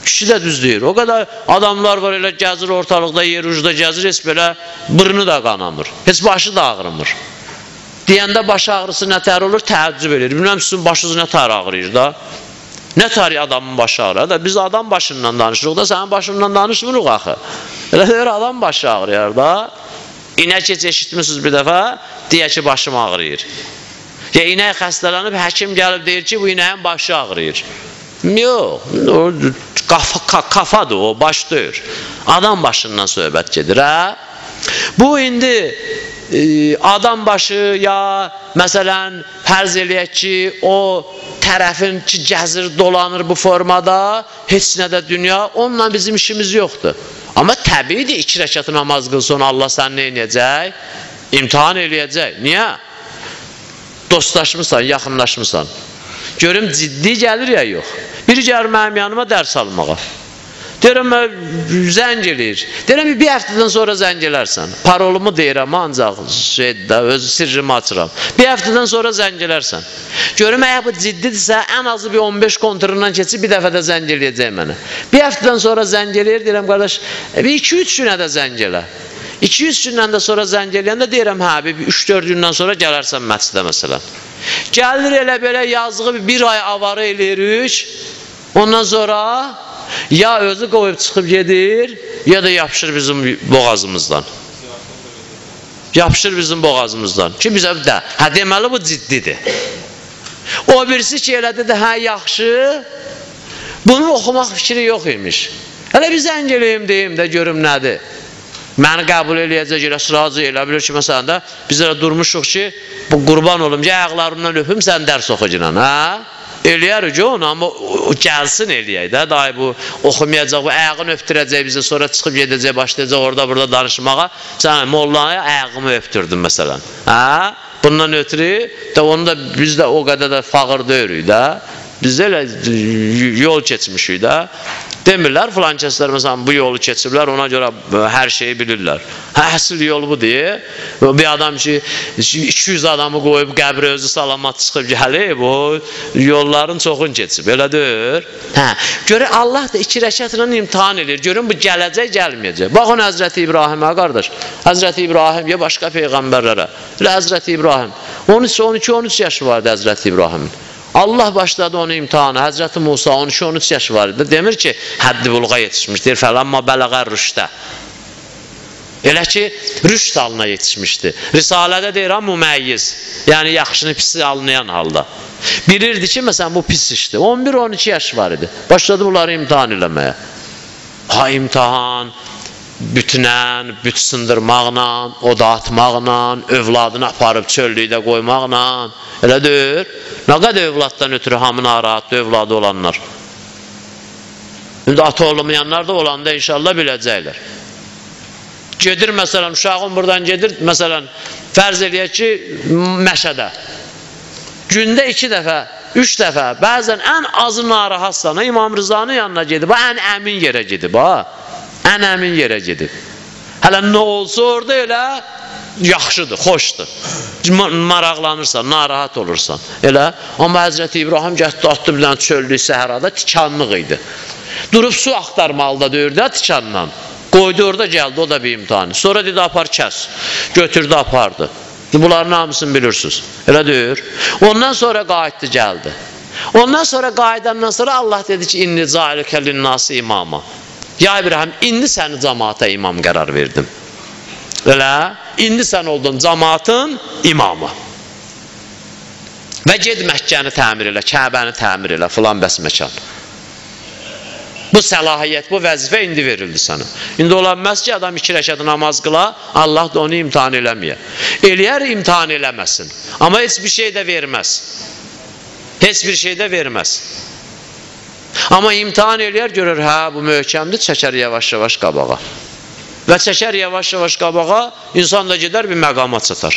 Kişi də düz deyir. O qədər adamlar var, elə gəzir ortalıqda, yer ucda gəzir, heç belə burnu da qanamır, heç başı da ağrımır. Deyəndə baş ağrısı nətər olur, təəccüb edir. Bilməm, sizin başınız nətər ağrıyır da. Nətər adamın başı ağrıyır da. Biz adam başından danışırıq da, sənin başından danışmırıq axı. Elə deyir, adam başı ağrıyır da. İnək heç eşitmişsiniz bir dəfə, deyə ki, başım ağrıyır. Ya inək xəstələnib, həkim gəlib deyir ki, bu inəyin başı ağrıyır. Yox, kafadır o, baş deyir. Adam başından söhbət gedir, hə? Bu indi adam başı ya məsələn fərz eləyək ki, o tərəfin ki, gəzir, dolanır bu formada, heç nədə dünya, onunla bizim işimiz yoxdur. Amma təbiidir, 2 rəkatı namaz qılsın, Allah səni nə eləyəcək? İmtihan eləyəcək. Niyə? Dostlaşmısan, yaxınlaşmısan. Görüm, ciddi gəlir ya, yox. Biri gəlir mənim yanıma dərs almağa. Deyirəm, zəng eləyir. Deyirəm, bir həftədən sonra zəng elərsən. Parolumu deyirəm, ancaq öz sirrimi açıram. Bir həftədən sonra zəng elərsən. Görüm, əgər bu ciddidirsə, ən azı bir 15 konturundan keçib, bir dəfə də zəng eləyəcək mənə. Bir həftədən sonra zəng eləyir, deyirəm, qardaş, bir 2-3 günə də zəng elə. 200 gündən də sonra zəng eləyəndə deyirəm, bir 3-4 gündən sonra gələrsən məscidə məsələn. Gəlir elə belə yazığı bir ay avarı eləyirik, ondan sonra ya özü qoyub çıxıb gedir, ya da yapışır bizim boğazımızdan. Yapışır bizim boğazımızdan. Ki bizə də, deməli bu ciddidir. O birisi ki elədi də, yaxşı, bunu oxumaq fikri yox imiş. Hələ bir zəng eləyim deyim də, görüm nədir. Məni qəbul eləyəcək, elə sıracı elə bilir ki, məsələn də, biz elə durmuşuq ki, bu qurban olum ki, ayaqlarından öpüm, sən dərs oxucunan, eləyərik ki, onu, amma gəlsin eləyək də, dahi bu oxumayacaq, bu ayağını öptürəcək bizə, sonra çıxıb gedəcək, başlayacaq orada burada danışmağa, sən mollaya ayağımı öptürdün məsələn, bundan ötürü, onu da biz də o qədər də fağır deyirik də, biz də elə yol keçmişik də, demirlər, filan kəslər məsələn bu yolu keçiblər, ona görə hər şeyi bilirlər. Əsl yol bu deyə, bir adam ki 200 adamı qoyub qəbri özü salamat çıxıb gəlib, o yolların çoxun keçib, elə deyir. Görə Allah da 2 rəkatla imtihan edir, görün bu gələcək, gəlməyəcək. Baxın Həzrəti İbrahimə qardaş, Həzrəti İbrahim ya başqa peyğəmbərlərə, elə Həzrəti İbrahim, 12-13 yaşı vardı Həzrəti İbrahimin. Allah başladı onu imtihanı. Həzrəti Musa 12-13 yaşı var idi. Demir ki, həddi bulğa yetişmişdir. Fələmma bələğər rüşdə. Elə ki, rüşd halına yetişmişdi. Risalədə deyirəm, müməyyiz. Yəni, yaxşını pisi almayan halda. Bilirdi ki, məsələn, bu pis işdir. 11-12 yaş var idi. Başladı bunları imtihan eləməyə. İmtihan, bütünən, büt sındırmaqla, oda atmaqla, övladını aparıb çöllükdə qoymaqla, elə deyir. Nə qədər övladdan ötürü hamı narahatlı övladı olanlar. İndi ata olmayanlar da olanda inşallah biləcəklər. Gedir məsələn, uşağın buradan gedir, məsələn, fərz eləyək ki, Məşədə. Gündə 2 dəfə, 3 dəfə, bəzən ən azı narahatsan, İmam Rızanın yanına gedib, ən əmin yerə gedib, ən əmin yerə gedib. Hələ nə olsa orada elə yaxşıdır, xoşdur. Maraqlanırsan, narahat olursan. Elə, amma Həzrəti İbrahim gətdi, atdı bilən çöllük səhrada tikanlıq idi. Durub su axtarmalıda deyirdi, tikanla. Qoydu orada, gəldi, o da bir imtihanı. Sonra dedi, apar kəs. Götürdü, apardı. Bunların hamısını bilirsiniz. Elə deyir. Ondan sonra qayıtdı, gəldi. Ondan sonra qayıdandan sonra Allah dedi ki, inni cailükə linnası imama. Ya İbrahim, indi səni cəmaata imam qərar verdim. Elə, indi sən oldun cəmaatın imamı. Və ged Məkkəni təmir elə, Kəbəni təmir elə, filan bəs məkan. Bu səlahiyyət, bu vəzifə indi verildi sənə. İndi olanməz ki, adam 2 rəkət namaz qıla, Allah da onu imtihan eləməyə. Eləyər, imtihan eləməsin. Amma heç bir şey də verməz. Heç bir şey də verməz. Amma imtihan eləyər, görür, hə, bu möhkəmdir, çəkər yavaş-yavaş qabağa. Və çəkər yavaş-yavaş qabağa, insan da gedər, bir məqama çatar.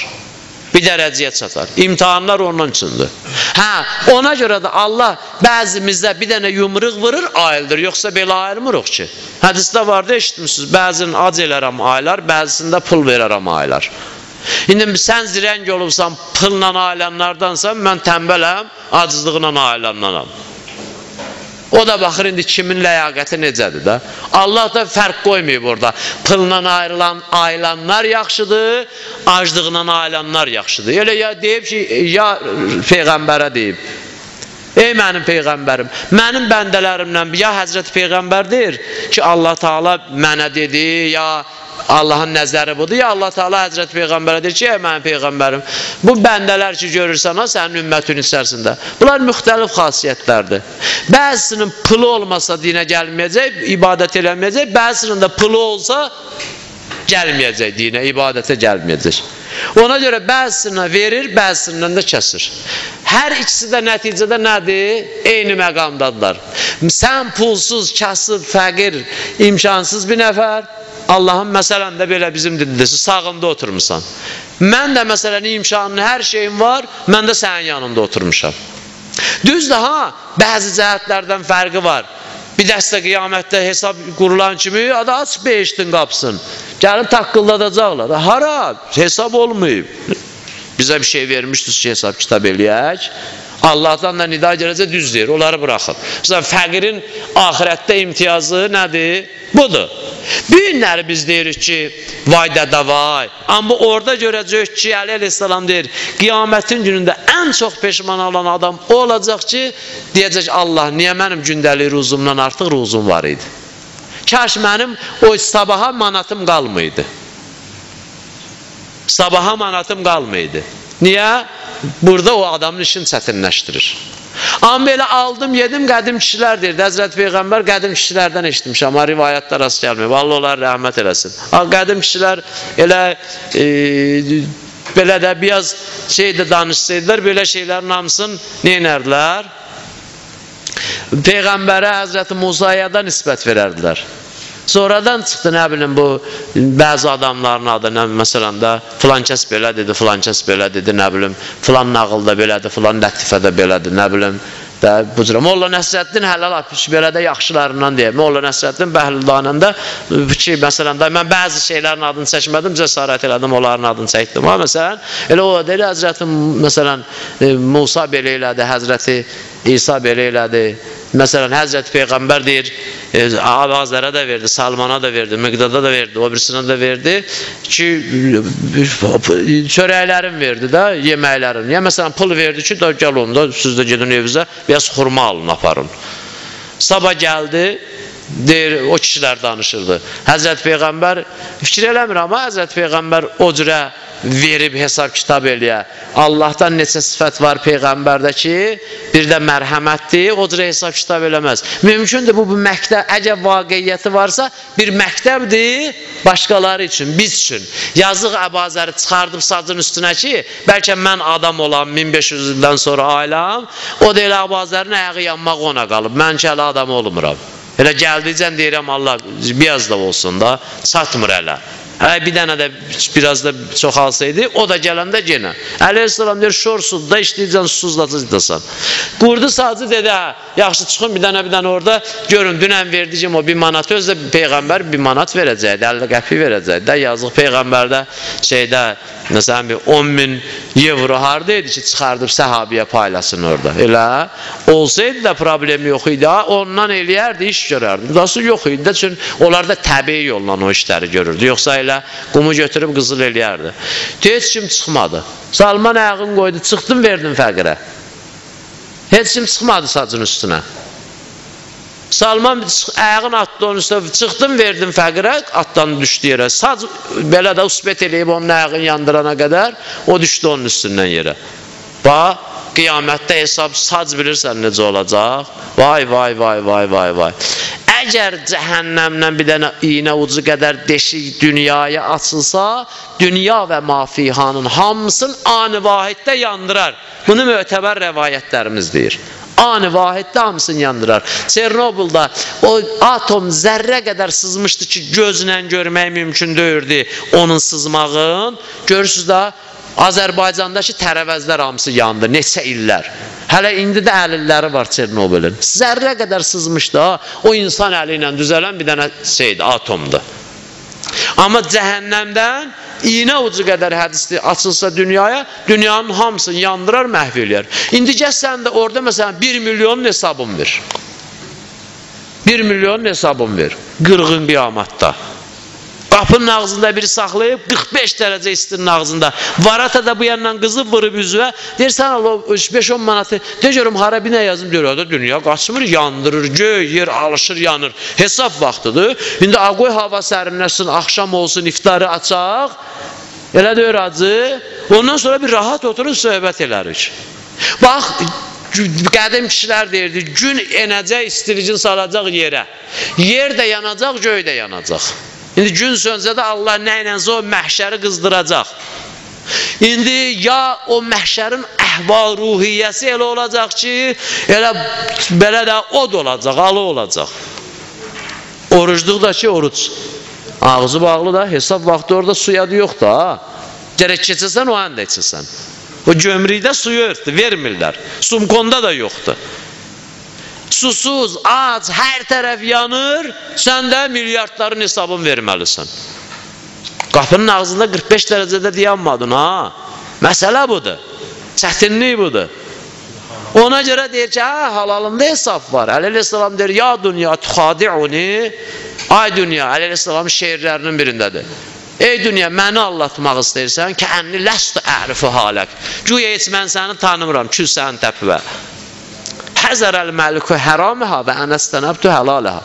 Bir dərəcəyə çatar. İmtihanlar onun üçündür. Hə, ona görə də Allah bəzimizdə bir dənə yumruq vurur, ayıldır. Yoxsa belə ayırmırıq ki. Hədisdə var da, eşitmişsiniz, bəzini ac elərəm aylar, bəzisində pul verərəm aylar. İndi sən zirəng olubsan, pulla ayılanlardansan, mən tənbələm, acızlığına ayılanlanam. O da baxır, indi kimin ləyaqəti necədir də. Allah da fərq qoymayıb orada. Pulla ayılanlar yaxşıdır, aclığına ayılanlar yaxşıdır. Elə ya deyib ki, ya Peyğəmbərə deyib. Ey mənim Peyğəmbərim, mənim bəndələrimlə ya Həzrəti Peyğəmbər deyir ki, Allah Teala mənə dedi, ya Allahın nəzəri budur, ya Allah Teala Həzrəti Peyğəmbərə deyir ki, ey mənim Peyğəmbərim, bu bəndələr ki görürsən, sənin ümmətin içərisində. Bunlar müxtəlif xasiyyətlərdir. Bəzisinin pulu olmasa dinə gəlməyəcək, ibadət eləməyəcək, bəzisinin də pulu olsa gəlməyəcək dinə, ibadətə gəlməyəcək. Ona görə bəzisinə verir, bəzisindən də kəsir. Hər ikisi də nəticədə nədir? Eyni məqamdadılar. Sən pulsuz, kasıb, fəqir, imkansız bir nəfər, Allahın məsələn də belə bizim dindəsi, sağında oturmuşsan. Mən də məsələn imkanın hər şeyim var, mən də sənin yanında oturmuşam. Düzdür, ha, bəzi cəhətlərdən fərqi var. Bir dəstə qiyamətdə hesab qurulan kimi, adı aç behiştin qapısın. Gəlin taqqıldadacaqlar. Hara? Hesab olmayıb. Bizə bir şey vermişdir ki, hesab kitab eləyək. Allahdan da nida gələcək, düz deyir, onları buraxın. Məsələn, fəqirin ahirətdə imtiyazı nədir? Budur. Bir günləri biz deyirik ki, vay dədə vay. Amma orada görəcək ki, Əli əleyhissalam deyir, qiyamətin günündə ən çox peşman olan adam o olacaq ki, deyəcək Allah, niyə mənim gündəlik ruzumdan artıq ruzum var idi? Kaş mənim o sabaha manatım qalmaydı. Sabaha manatım qalmaydı. Niyə? Burada o adamın işini çətinləşdirir. Amma belə aldım, yedim, qədim kişilər deyirdi. Həzrəti Peyğəmbər qədim kişilərdən eşitmiş, amma rivayətlər rast gəlməyib. Allah onları rəhmət eləsin. Qədim kişilər elə belə də biraz şeydə danışsaydılar, belə şeylərin hamısını neynərdilər? Peyğəmbərə Həzrəti Musaya da nisbət verərdilər. Sonradan çıxdı, nə bilim, bu bəzi adamların adı, məsələn də filan kəs belə dedi, filan kəs belə dedi, nə bilim, filan nağılda belədir, filan lətifədə belədir, nə bilim, bu cürə. Molla Nəsrəddin hələ belə də yaxşılarından deyək. Molla Nəsrəddin Bəhlüldanəndə ki, məsələn də mən bəzi şeylərin adını çəkmədim, cəsarət elədim, onların adını çəkdim. Amma məsələn, elə o deyil, Həzrəti, məsələn, Musa belə elədi, Həzrəti İsa belə elədi. Məsələn, Həzrəti Peyğəmbər deyir, Azərə də verdi, Salmana da verdi, Miqdada da verdi, o birisine də verdi ki, çörəklərin verdi də, yeməklərin. Ya məsələn, pul verdi ki, gəl onda, siz də gedin evinizə, biraz xurma alın, aparın. Sabah gəldi, deyir, o kişilər danışırdı. Həzrəti Peyğəmbər, fikir eləmir, amma Həzrəti Peyğəmbər o cürə verib hesab kitab eləyə. Allahdan neçə sifət var Peyğəmbərdə ki, bir də mərhəmətdir, o cürə hesab kitab eləməz. Mümkündür, bu məktəb, əgər vaqiyyəti varsa, bir məktəbdir başqaları üçün, biz üçün. Yazıq Əbazəri çıxardıb sacın üstünə ki, bəlkə mən adam olam, 1500 ildən sonra ailəm, o da elə Əbazərin ayağı yanmaq ona qalıb, mən ki, elə adam olmuram. Elə gəldikcən deyirəm, Allah, biraz da olsun da, çatmır elə. Bir dənə də biraz da çoxalsaydı, o da gələndə yenə. Əleyhissalam deyir, şor sudda işləyəcəksən, susuzlatacaqsan. Qurdu sacı dedi, yaxşı çıxın bir dənə orada, görün, dünən verdiyim o 1 manat, özdə Peyğəmbər 1 manat verəcəkdi, 50 qəpik verəcəkdi. Yazıq Peyğəmbərdə şeydə, məsələn, 10.000 euro haradaydı ki, çıxardıb səhabiyə paylasın orada. Elə, olsaydı da problem yox idi, ondan eləyərdi, iş görərdi. Nasıl yox idi, çünki onlar da təbii yolla o işləri görürdü. Yoxsa elə qumu götürüb qızıl eləyərdi. Heç kim çıxmadı. Salman ayağını qoydu, çıxdım, verdim fəqirə. Heç kim çıxmadı sacın üstünə. Salman ayağın atdı onun üstə, çıxdım, verdim fəqirə, atdan düşdü yerə. Sac belə də usbət eləyib onun ayağını yandırana qədər, o düşdü onun üstündən yerə. Bax, qiyamətdə hesab, sac bilirsən necə olacaq? Vay, vay, vay, vay, vay, vay. Əgər cəhənnəmdən bir dənə iynə ucu qədər deşik dünyaya açılsa, dünya və mafihanın hamısını ani vahiddə yandırar. Bunu mötəbər rəvayətlərimiz deyir. Ani vahiddə hamısını yandırar. Çernobılda o atom zərrə qədər sızmışdı ki, gözlə görmək mümkün deyirdi onun sızmağın. Görürsünüz də, Azərbaycandakı tərəvəzlər hamısı yandı, neçə illər. Hələ indi də əlilləri var Çernobılın. Zərrə qədər sızmışdı ha. O insan əli ilə düzələn bir dənə şeydir, atomdur. Amma cəhənnəmdən iynə ucu qədər hədisli açılsa dünyaya, dünyanın hamısını yandırar, məhv eləyər. İndi gəl sən də orada məsələn 1 milyonun hesabın ver. 1 milyonun hesabın ver. Qırğın qiyamətdə. Qapının ağzında biri saxlayıb, 45 dərəcə istinin ağzında. Varata da bu yandan qızıb vırıb üzvə. Deyirsən, 5-10 manatı, de görüm, hara bir nə yazım, deyir, da dünya qaçmır, yandırır, göy, yer alışır, yanır. Hesab vaxtıdır. İndi qoy hava sərinləşsin, axşam olsun, iftarı açaq. Elə deyir acı. Ondan sonra bir rahat oturun, söhbət elərik. Bax, qədim kişilər deyirdi, gün enəcək, istilicin salacaq yerə. Yer də yanacaq, göy də yanacaq. İndi gün sönsə də Allah nə ilənsə o məhşəri qızdıracaq. İndi ya o məhşərin əhval ruhiyyəsi elə olacaq ki, elə belə də od olacaq, alı olacaq. Orucluq da ki, oruc. Ağzı bağlı da, hesab vaxtı orada suyadı yoxdur ha. Gərək keçəsən, o anda içəsən. O gömrükdə suyu örtdü, vermirlər. Sumkonda da yoxdur. Susuz, ac, hər tərəf yanır, sən də milyardların hesabını verməlisən. Qapının ağzında 45 dərəcədə dayanmadın ha. Məsələ budur. Çətinlik budur. Ona görə deyir ki, halalımda hesab var. Əleyhissalam deyir, ya dünya tuxadi'uni. Ay dünya, Əleyhissalamın şeirlərinin birindədir. Ey dünya, məni allatmaq istəyirsən, kəənni ləstu ərifi halək. Güya heç mən səni tanımıram, kül səni təpivə. Həzərəl məlikü həramiha və ənəstənəbtü həlaliha.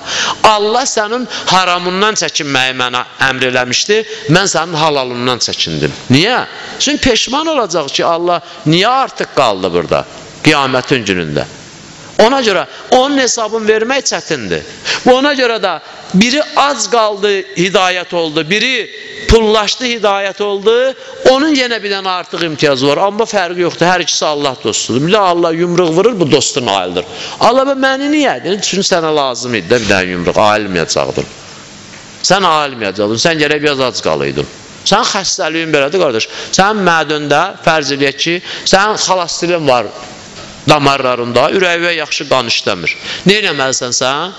Allah sənin haramından çəkinməyi mənə əmr eləmişdi, mən sənin halalından çəkindim. Niyə? Çünki peşman olacaq ki, Allah niyə artıq qaldı burada, qiyamətin günündə? Ona görə onun hesabını vermək çətindir. Ona görə də biri ac qaldı, hidayət oldu, biri pullaşdı, hidayət oldu, onun yenə bir dənə artıq imtiyazı var. Amma fərqi yoxdur, hər ikisi Allah dostudur. Bir də Allah yumruq vurur, bu dostun aildir. Allah məni niyə? Çünki sənə lazım idi də bir dənə yumruq, ailməyəcəkdin. Sən ailməyəcəkdin, sən gərək biraz ac qalıydın. Sən xəstəliyin belədir, qardaş. Sən mədəndə fərz eləyək ki, sənin xalastilin var damarlarında, ürəyə yaxşı qan işləmir. Nə eləməlisən sən?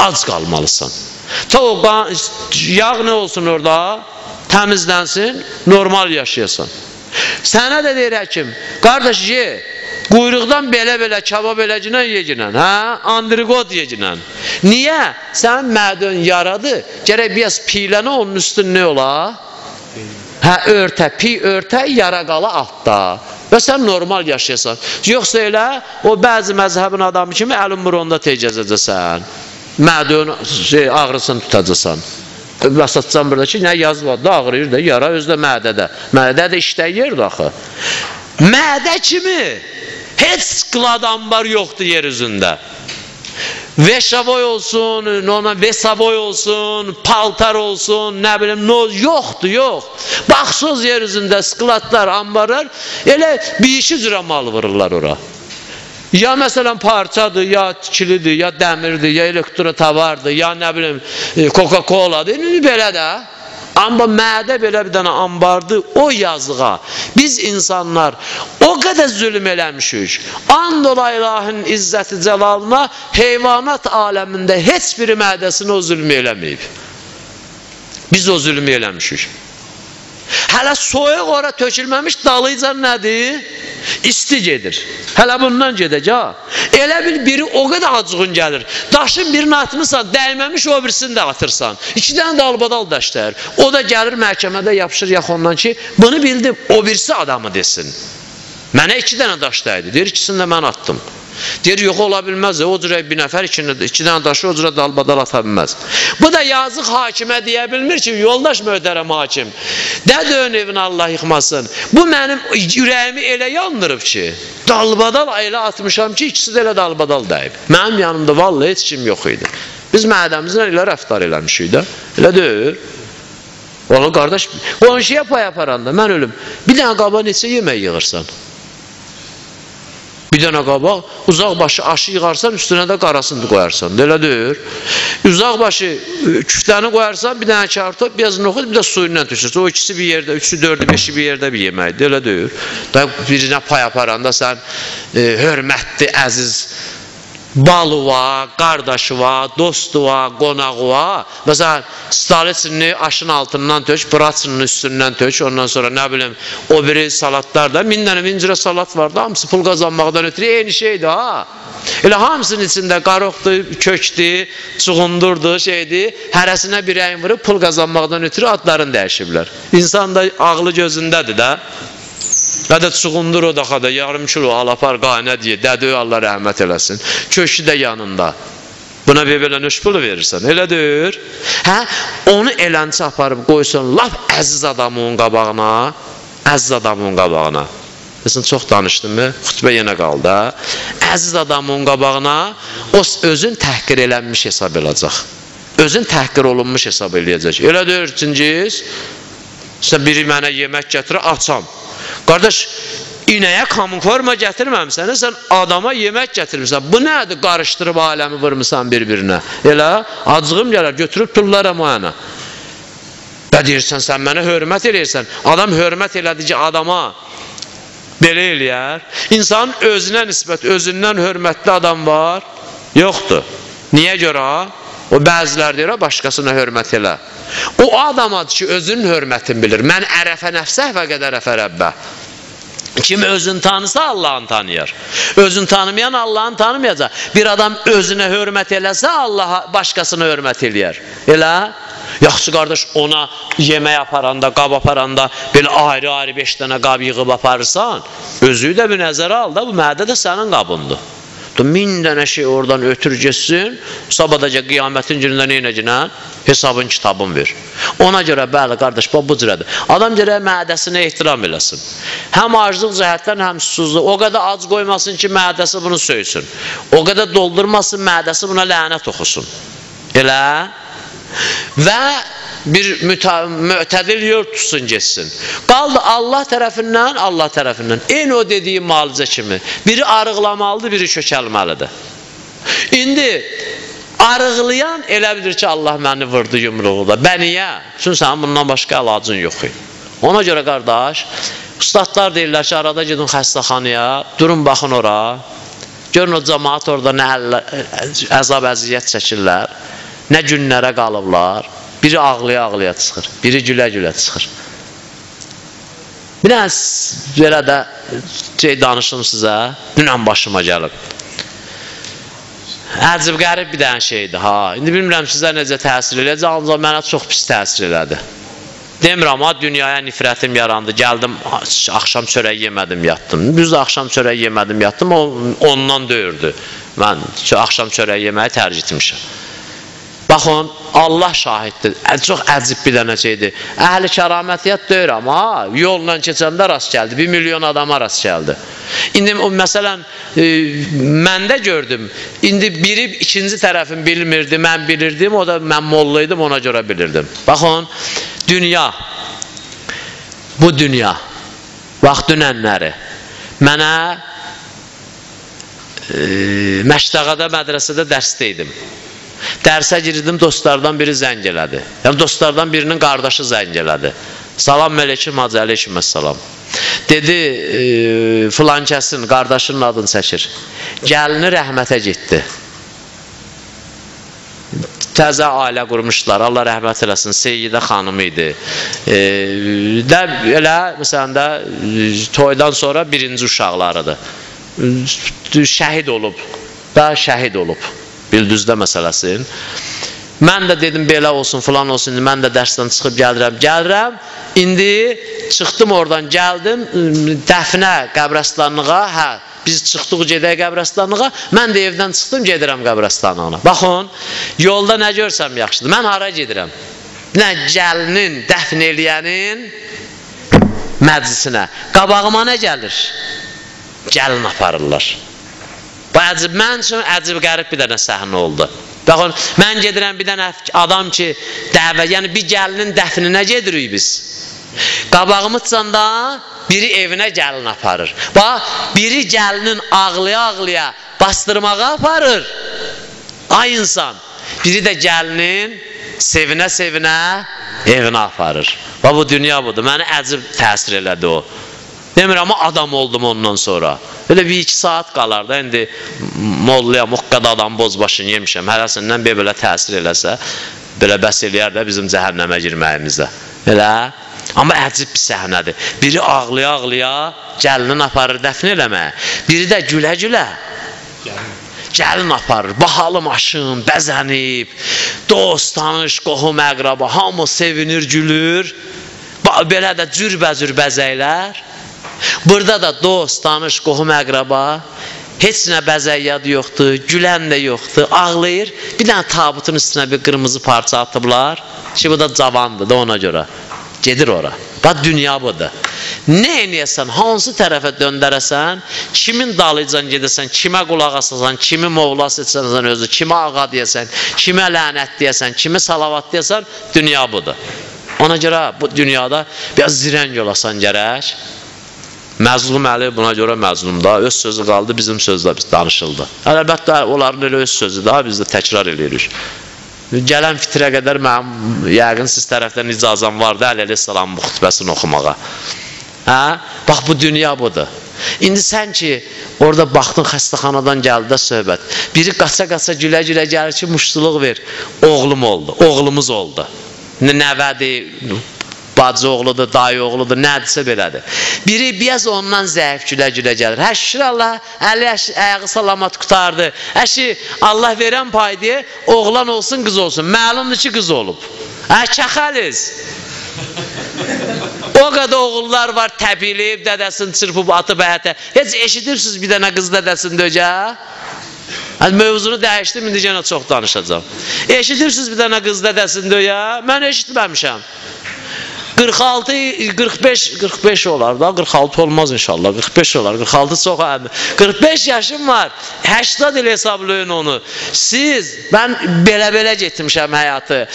Ac qalmalısan. Ta o yağ nə olsun orada? Təmizlənsin, normal yaşayasan. Sənə də deyir həkim, qardaş ye, quyruqdan belə-belə, kabab eləcinən yecinən, andriqot yecinən. Niyə? Sən mədən yaradı, gərək biraz piylənə onun üstün nə ola? Örtə, pi örtə, yara qala altda. Və sən normal yaşayasan. Yoxsa elə, o bəzi məzhəbin adamı kimi əlin buronda tecəzəcəsən. Mədən ağrısını tutacaqsan. Basatcan burada ki, nə yaz var da ağrıyır da, yara özdə mədədə. Mədə də işləyirdi axı. Mədə kimi heç qlad ambar yoxdur yer üzündə. Veşavoy olsun, vesavoy olsun, paltar olsun, nə bilim, yoxdur, yox. Baxsız yer üzündə skladlar, ambarlar, elə bir işi cürə mal vururlar ora. Ya məsələn parçadır, ya tikilidir, ya dəmirdir, ya elektrotavardır, ya nə bilim Coca-Cola'dır, belə də. Amma mədə belə bir dənə ambardır, o yazığa. Biz insanlar o qədər zülm eləmişik. And ola ilahin izzəti cəlalına, heyvanat aləmində heç biri mədəsini o zülmü eləməyib. Biz o zülmü eləmişik. Hələ soyuq ora tökülməmiş, dalıca nədir? İsti gedir. Hələ bundan gedəcək. Elə biri o qədər acığın gəlir. Daşın birini atmışsan, dəyməmiş o birisini də atırsan. 2 dənə də albadal daşlar. O da gəlir məhkəmədə yapışır yaxondan ki, bunu bildim, o birisi adamı desin. Mənə 2 dənə daş dəydi. Deyir, ikisini də mən attım. Deyir, yox, ola bilməz, o cürə bir nəfər iki dənə daşı o cürə dalbadal ata bilməz. Bu da yazıq hakimə deyə bilmir ki, yoldaş möhtərəm hakim, dədə ön evini Allah yıxmasın. Bu mənim ürəyimi elə yandırıb ki, dalbadal elə atmışam ki, ikisi də elə dalbadal dəyib. Mənim yanımda vallahi heç kim yox idi. Biz mədəmizlə elə rəftar eləmişik də, elə deyir. Oğlu qardaş, qonşuya pay aparanda mən ölüm, bir dənə qaba neçə yemək yığırsan? Bir dənə qabaq, uzaq başı aşı yığarsan, üstünə də qarasını qoyarsan, elə deyir. Uzaq başı küftəni qoyarsan, bir dənə kartof, biraz noxud, bir də suyundan düşürsən. O ikisi bir yerdə, üçü, dördü, beşi bir yerdə bir yeməkdir, elə deyir. Birinə pay aparanda sən hörmətli, əziz balı var, qardaşı var, dostu var, qonağı var. Məsələn, staliçini aşın altından tök, braçının üstündən tök, ondan sonra nə bilim, o biri salatlarda, min cürə salat var da, hamısı pul qazanmaqdan ötürü eyni şeydir ha. Elə hamısının içində qaroqdur, kökdür, çuğundurdur, şeydir, hərəsinə bir rəng vurub pul qazanmaqdan ötürü adlarını dəyişiblər. İnsan da ağlı gözündədir də. Qədə çuğundur o daxada, yarım kilo alapar qaynə deyə, dədə Allah rəhmət eləsin. Köşü də yanında. Buna bir belə nöş pulu verirsən, elə deyir. Hə, onu elənçə aparıb qoysun, laf əziz adamın qabağına, əziz adamın qabağına. Desin, çox danışdım mı? Xütbə yenə qaldı. Əziz adamın qabağına, o özün təhqir elənmiş hesab eləcək. Özün təhqir olunmuş hesab eləyəcək. Elə deyir, Cingiz, biri mənə yemək gətirir, açam. Qardaş, inəyə kamuflarma gətirməmsən, sən adama yemək gətirmirsən. Bu nədir? Qarışdırıb aləmi vurmuşsan bir-birinə. Elə, acığım gələr, götürüb tullarım o yana. Və deyirsən, sən mənə hörmət eləyirsən. Adam hörmət elədici adama belə eləyər. İnsanın özünə nisbət, özündən hörmətli adam var, yoxdur. Niyə görə? O bəzilər deyir, başqasına hörmət elə. O adamadır ki, özünün hörmətini bilir. Mən ərəfə nəfsəh və qədər ərəfə rəbbə. Kim özünü tanısa Allah'ını tanıyır. Özünü tanımayan Allah'ını tanımayacaq. Bir adam özünə hörmət eləsə Allah'a başqasına hörmət eləyər. Elə? Yaxşı qardaş, ona yemək aparanda, qab aparanda belə ayrı-ayrı 5 dənə qab yığıb aparırsan, özü də bir nəzərə al da, bu mədə də sənin qabındır. 1000 dənə şey oradan ötür geçsin, sabadaca qiyamətin günündə neynəcəkən? Hesabın kitabın ver. Ona görə, bəli qardaş, bu cürədir. Adam gərək mədəsinə ehtiram eləsin. Həm aclıq cəhətdən, həm susuzluq. O qədər ac qoymasın ki, mədəsi bunu söysün. O qədər doldurmasın, mədəsi buna lənət oxusun. Elə? Və bir mütədil yol tutsun geçsin. Qaldı Allah tərəfindən, eyni o dediyi malicə kimi. Biri arıqlamalıdır, biri kökəlməlidir. İndi arıqlayan elə bilir ki, Allah məni vurdu yumruğuda. Bəniyə, çünki sənin bundan başqa əlacın yox idi. Ona görə qardaş, ustadlar deyirlər ki, arada gedin xəstəxanaya, durun baxın ora, görün o cəmaat orada nə əzab əziyyət çəkirlər, nə günlərə qalıblar. Biri ağlaya-ağlaya çıxır, biri gülə-gülə çıxır. Bir dənə belə də şey danışım sizə, dünən başıma gəlib. Əcib qərib bir dənə şeydir, ha. İndi bilmirəm sizə necə təsir eləyəcək, ancaq mənə çox pis təsir elədi. Demirəm, ha, dünyaya nifrətim yarandı, gəldim, axşam çörək yemədim, yatdım. Düz axşam çörək yemədim, yatdım, ondan döyürdü. Mən axşam çörək yeməyi tərcih etmişəm. Baxın, Allah şahiddir. Çox əcib bir dənə şeydir. Əhli kəramətiyyət deyir, amma yolla keçəndə rast gəldi. 1 milyon adama rast gəldi. İndi məsələn, məndə gördüm. İndi biri ikinci tərəfin bilmirdi, mən bilirdim. O da mən molluydım, ona görə bilirdim. Baxın, dünya, bu dünya, vaxt dünənləri mənə Məştəqada mədrəsədə dərsdəydim. Dərsə girdim, dostlardan biri zəng elədi. Yəni, dostlardan birinin qardaşı zəng elədi. Salam mələküm, hacı əleykum əssalam. Dedi, filan kəsin, qardaşının adını çəkir. Gəlini rəhmətə getdi. Təzə ailə qurmuşlar, Allah rəhmət eləsin, Seyyidə xanım idi. Elə, məsələn də, toydan sonra birinci uşaqlarıdır. Şəhid olub, daha şəhid olub. Bildüzdə məsələsin. Mən də dedim, belə olsun, filan olsun, mən də dərsdən çıxıb gəlirəm. İndi çıxdım oradan, gəldim, dəfnə qəbrəstanlığa, biz çıxdıq gedək qəbirstanlığa, mən də evdən çıxdım, gedirəm qəbirstanlığına. Baxın, yolda nə görsəm yaxşıdır, mən hara gedirəm? Nə gəlinin, dəfn eləyənin məclisinə, qabağıma nə gəlir? Gəlin aparırlar. Bu əcib, mən üçün əcib qərib bir dənə səhnə oldu. Baxın, mən gedirəm bir dənə adam ki, dəvə, yəni bir gəlinin dəfninə gedirik biz. Qabağımızcanda biri evinə gəlin aparır. Bax, biri gəlinin ağlaya-ağlaya bastırmağa aparır. Ay insan, biri də gəlinin sevinə-sevinə evinə aparır. Bax, bu dünya budur. Məni əcib təsir elədi o. Demirəm, amma adam oldum ondan sonra. Öyle bir 2 saat qalar da, indi molluyam, o qədər adam bozbaşını yemişəm. Hərəsindən belə təsir eləsə, belə bəs eləyər də bizim cəhənnəmə girməyimizdə. Elə? Amma əcib bir səhnədir. Biri ağlaya-ağlaya gəlinin aparır dəfn eləməyə. Biri də gülə-gülə gəlin aparır. Bahalı maşın, bəzənib, dost, tanış, qohum, əqraba, hamı sevinir, gülür. Belə də cürbəcür bəzəklər. Burada da dost, tanış, qohum, əqraba, heç nə bəzəyyad yoxdur, gülən də yoxdur, ağlayır. Bir dənə tabutun üstünə bir qırmızı parça atıblar ki, bu da cavandır da ona görə. Gedir ora. Bax, dünya budur. Nə eləyəsən, hansı tərəfə döndərəsən, kimin dalıcan gedəsən, kimə qulaq asasan, kimi moğla seçsən özü, kimə ağa deyəsən, kimə lənət deyəsən, kimi salavat deyəsən, dünya budur. Ona görə bu dünyada biraz zirəng olasan gərək. Məzlum Əli buna görə məzlumda, öz sözü qaldı, bizim sözdə danışıldı. Əlbəttə, onların elə öz sözü daha biz də təkrar edirik. Gələn fitrə qədər mənim, yəqin siz tərəfdən icazəm vardı Əli əleyhissalamın bu xütbəsini oxumağa. Bax, bu dünya budur. İndi sən ki, orada baxdın xəstəxanadan gəldi də söhbət. Biri qaça-qaça gülə-gülə gəlir ki, muştuluq ver. Oğlum oldu, oğlumuz oldu. Nəvədir, bacı oğludur, dayı oğludur, nədirsə belədir. Biri biraz ondan zəif gülə-gülə gəlir. Şükür Allah, əli ayağı salamat qutardı. Əşi, Allah verən pay deyə, oğlan olsun, qız olsun. Məlumdur ki, qız olub. Kəxəliz. O qədər oğullar var, təbilib, dədəsini çırpıb, atıb həyətə. Heç eşidirsiniz bir dənə qız dədəsini döcə? Mövzunu dəyişdim, indi yenə çox danışacağım. Eşidirsiniz bir dənə qız dədəsini döyə? Mən eşitməmişəm. 45 olar da, 46 olmaz inşallah, 45 olar, 46 çox əmin. 45 yaşım var, 80 il hesablayın onu. Siz, mən belə-belə getmişəm həyatı.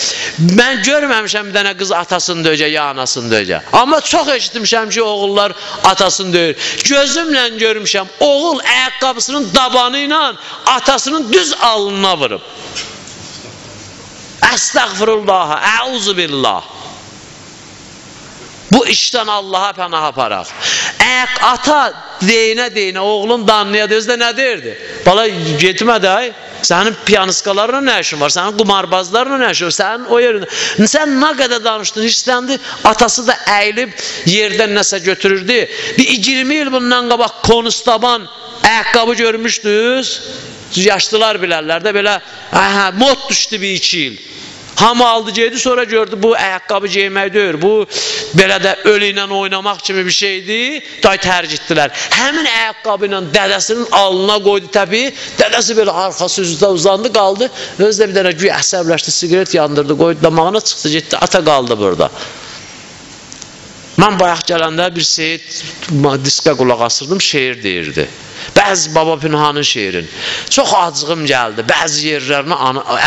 Mən görməmişəm bir dənə qız atasını döyəcək, ya anasını döyəcək. Amma çox eşitmişəm ki, oğullar atasını döyür. Gözümlə görmüşəm, oğul ayaqqabısının dabanı ilə atasının düz alnına vurub. Əstəğfirullah, əuzubillah. Bu işdən Allaha pənah aparaq. Ata deyinə, oğlun danlaya da özdə nə deyirdi? Bala getmədi, sənin piyanistkalarla nə işin var, sənin qumarbazlarla nə işin var, sənin o yerində. Sən nə qədər danışdın, hissləndi, atası da əyilib yerdən nəsə götürürdü. Bir 20 il bundan qabaq konstaban ayaqqabı görmüşdünüz, yaşlılar bilərlər də belə, mod düşdü bir 2 il. Hamı aldı geydi, sonra gördü bu ayaqqabı geymək deyir, bu belə də ölü ilə oynamaq kimi bir şeydir, day tərcih etdilər. Həmin ayaqqabı ilə dədəsinin alnına qoydu təbii, dədəsi belə arxası üzrə uzandı, qaldı, özü də bir dənə güya əsəbləşdi, sigaret yandırdı, qoydu damağına çıxdı, getdi, ata qaldı burada. Mən bayaq gələndə bir seyid diskə qulaq asırdım, şeir deyirdi. Bəzi Baba Pünhanın şeirin. Çox acığım gəldi, bəzi yerlərinə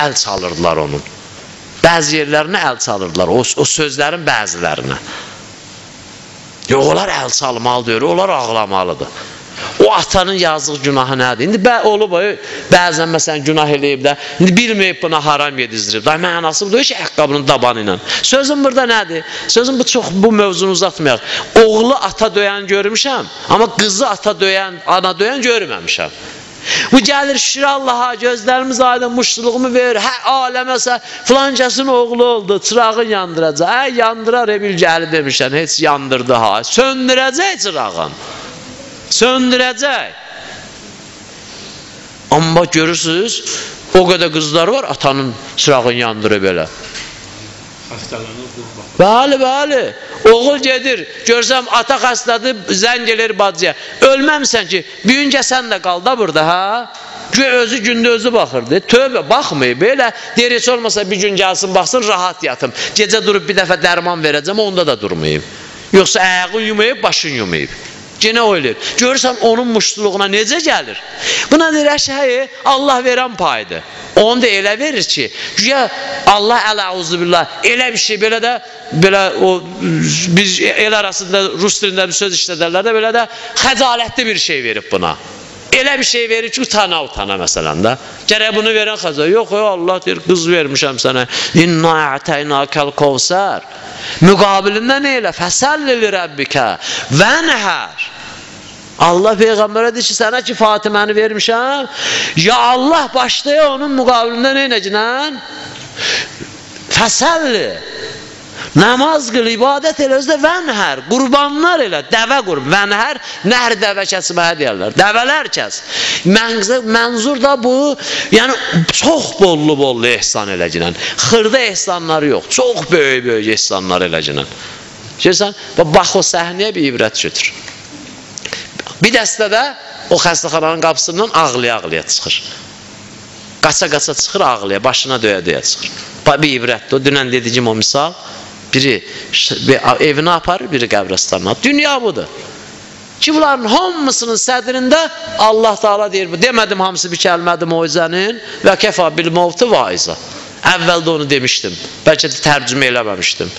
əl çalırdılar onun. Bəzi yerlərinə əl çalırdılar, o sözlərin bəzilərinə. Yox, onlar əl çalmalı deyir, onlar ağlamalıdır. O atanın yazıq günahı nədir? İndi olub, bəzən məsələn günah eləyib də, indi bilməyib buna haram yedizdirib. Mənası bu deyir ki, ayaqqabının dabanı ilə. Sözüm burada nədir? Sözüm bu mövzunu uzatmayaq. Oğlu ata döyən görmüşəm, amma qızı ata döyən, ana döyən görməmişəm. Bu gəlir şükür Allaha, gözlərimiz aydın, muştuluğumu verir, aləməsə filancasının oğlu oldu, çırağın yandıracaq, yandırar bilgəli demişən, heç yandırdı ha, söndürəcək çırağın, söndürəcək. Amma görürsünüz, o qədər qızlar var, atanın çırağını yandırır belə. Xəstələnir, qurban. Bəli. Oğul gedir, görsəm ata xəstədir, zəng gelir bacıya. Ölməmsən ki, büyüncə sən də qal da burada, ha? Özü gündə özü baxırdı. Tövbə, baxmayıb. Belə deyir, heç olmasa bir gün gəlsin, baxsın, rahat yatım. Gecə durub bir dəfə dərman verəcəm, onda da durmayıb. Yoxsa ayağı yumayıb, başın yumayıb. Yenə oylayır. Görürsən, onun muştuluğuna necə gəlir? Buna deyir, əşhəyi, Allah verən paydır. Onu da elə verir ki, güya Allah əl-əuzubillah, elə bir şey, belə də, belə o, biz el arasında, Rus dilində bir söz işlədərlər də, belə də xəcalətli bir şey verib buna. Elə bir şey verir ki, utana məsələn də. Gərək bunu verən xəcalət. Yox, Allah deyir, qız vermişəm sənə. İnna ətəynəkəl kovsər. Müqabilində nə elə? Fəsəlli Rəbbikə və nəhər. Allah Peyğəmbərə deyir ki, sənə ki, Fatiməni vermişəm. Ya Allah başlaya onun müqabilində nə eləcəkən? Fəsəlli. Namaz qıl, ibadət elə, özdə vənhər, qurbanlar elə, dəvə qurban, vənhər, nəhr dəvə kəsməyə deyərlər, dəvələr kəs. Mənzur da bu, yəni çox bollu ehsan eləcəkən, xırda ehsanları yox, çox böyük ehsanlar eləcəkən. Görürsən, bax o səhnəyə bir ibrət götür. Bir dəstə də o xəstəxananın qapısından ağlaya çıxır. Qaça çıxır ağlaya, başına döyə çıxır. Bir ibrətdir, o dünən dediyim o misal. Biri evinə aparır, biri qəbristanına. Dünya budur. Ki bunların hamısının sədrində Allah Teala deyir, demədim hamısı bir kəlmədir moizənin və kəfa bil mavtu vaizə. Əvvəldə onu demişdim, bəlkə də tərcümə eləməmişdim.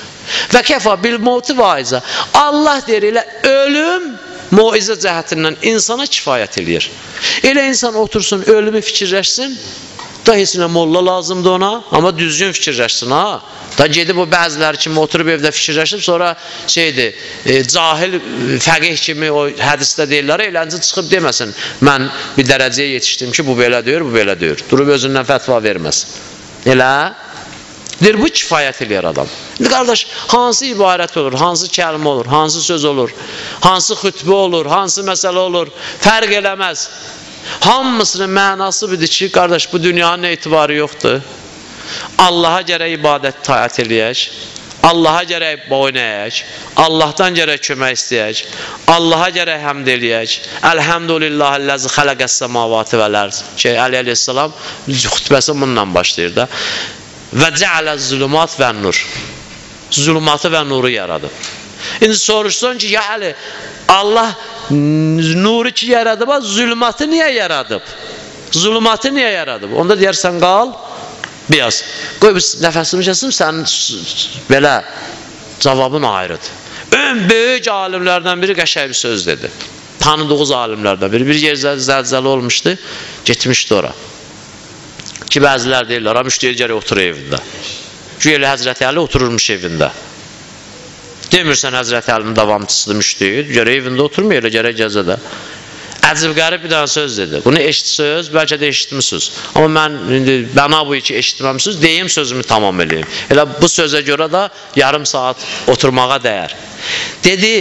Və kəfa bil mavtu vaizə. Allah deyir, elə ölüm moizə cəhətindən insana kifayət eləyir. Elə insan otursun, ölümü fikirləşsin, da heç nə molla lazımdır ona, amma düzgün fikirləşsin, ha. Da gedib o bəziləri kimi oturub evdə fikirləşib, sonra şeydir, cahil, fəqih kimi o hədisdə deyirlər, eləncə çıxıb deməsin, mən bir dərəcəyə yetişdim ki, bu belə deyir, bu belə deyir. Durub özündən fətva verməsin. Elə? Deyir, bu kifayət eləyər adam. Qardaş, hansı ibarət olur, hansı kəlmə olur, hansı söz olur, hansı xütbə olur, hansı məsələ olur, fərq eləməz. Hamısının mənası budur ki, qardaş, bu dünyanın etibarı yoxdur. Allaha gərək ibadət taat eləyək, Allaha gərək boyun əyək, Allahdan gərək kömək istəyək, Allaha gərək həmd eləyək. Əlhəmdülillahilləzi xələqəs səmavati vəl-ərz. Əli əleyhissalam xütbəsi bununla başlayır da. Və cəaləz zülümat və nur. Zülümatı və nuru yaradıb. İndi soruşsun ki, ya Əli, Allah nuru ki yaradıb, zülümatı niyə yaradıb? Zülümatı niyə yaradıb? Onda deyərsən, qal, biraz. Qoy biz nəfəsimi kəsim, sənin belə cavabın ayrıdır. Ön böyük alimlərdən biri qəşəng bir söz dedi. Tanıdığınız alimlərdən biri. Bir yer zəlzələ olmuşdu, getmişdi ora. Ki, bəzilər deyirlər, müştəri gərək otur evində. Güyəli Həzrəti Əli otururmuş evində. Demirsən Həzrəti Əlinin davamçısıdır, müştəri, gərək evində oturmuyor, elə gərək gəzədə. Əcib qərib bir dənə söz dedi. Bunu eşitsiniz, bəlkə də eşitmişsiniz. Amma mən bəna bu ki eşitməmişsiniz, deyim sözümü tamam eləyim. Elə bu sözə görə də yarım saat oturmağa dəyər. Dedi,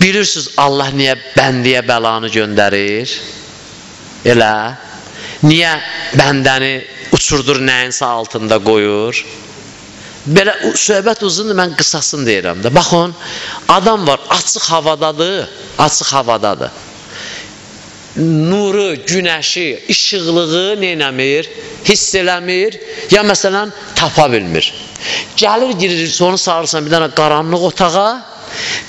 bilirsiniz Allah niyə bəndiyə bəlanı göndərir? Elə, niyə bəndəni uçurdur nəyinsə altında qoyur? Belə söhbət uzundur, mən qısasını deyirəm də. Baxın, adam var, açıq havadadır. Nuru, günəşi, işıqlığı neynəmir, hiss eləmir, ya məsələn tapa bilmir. Gəlir, girir, sonra sarırsan bir dənə qaranlıq otağa,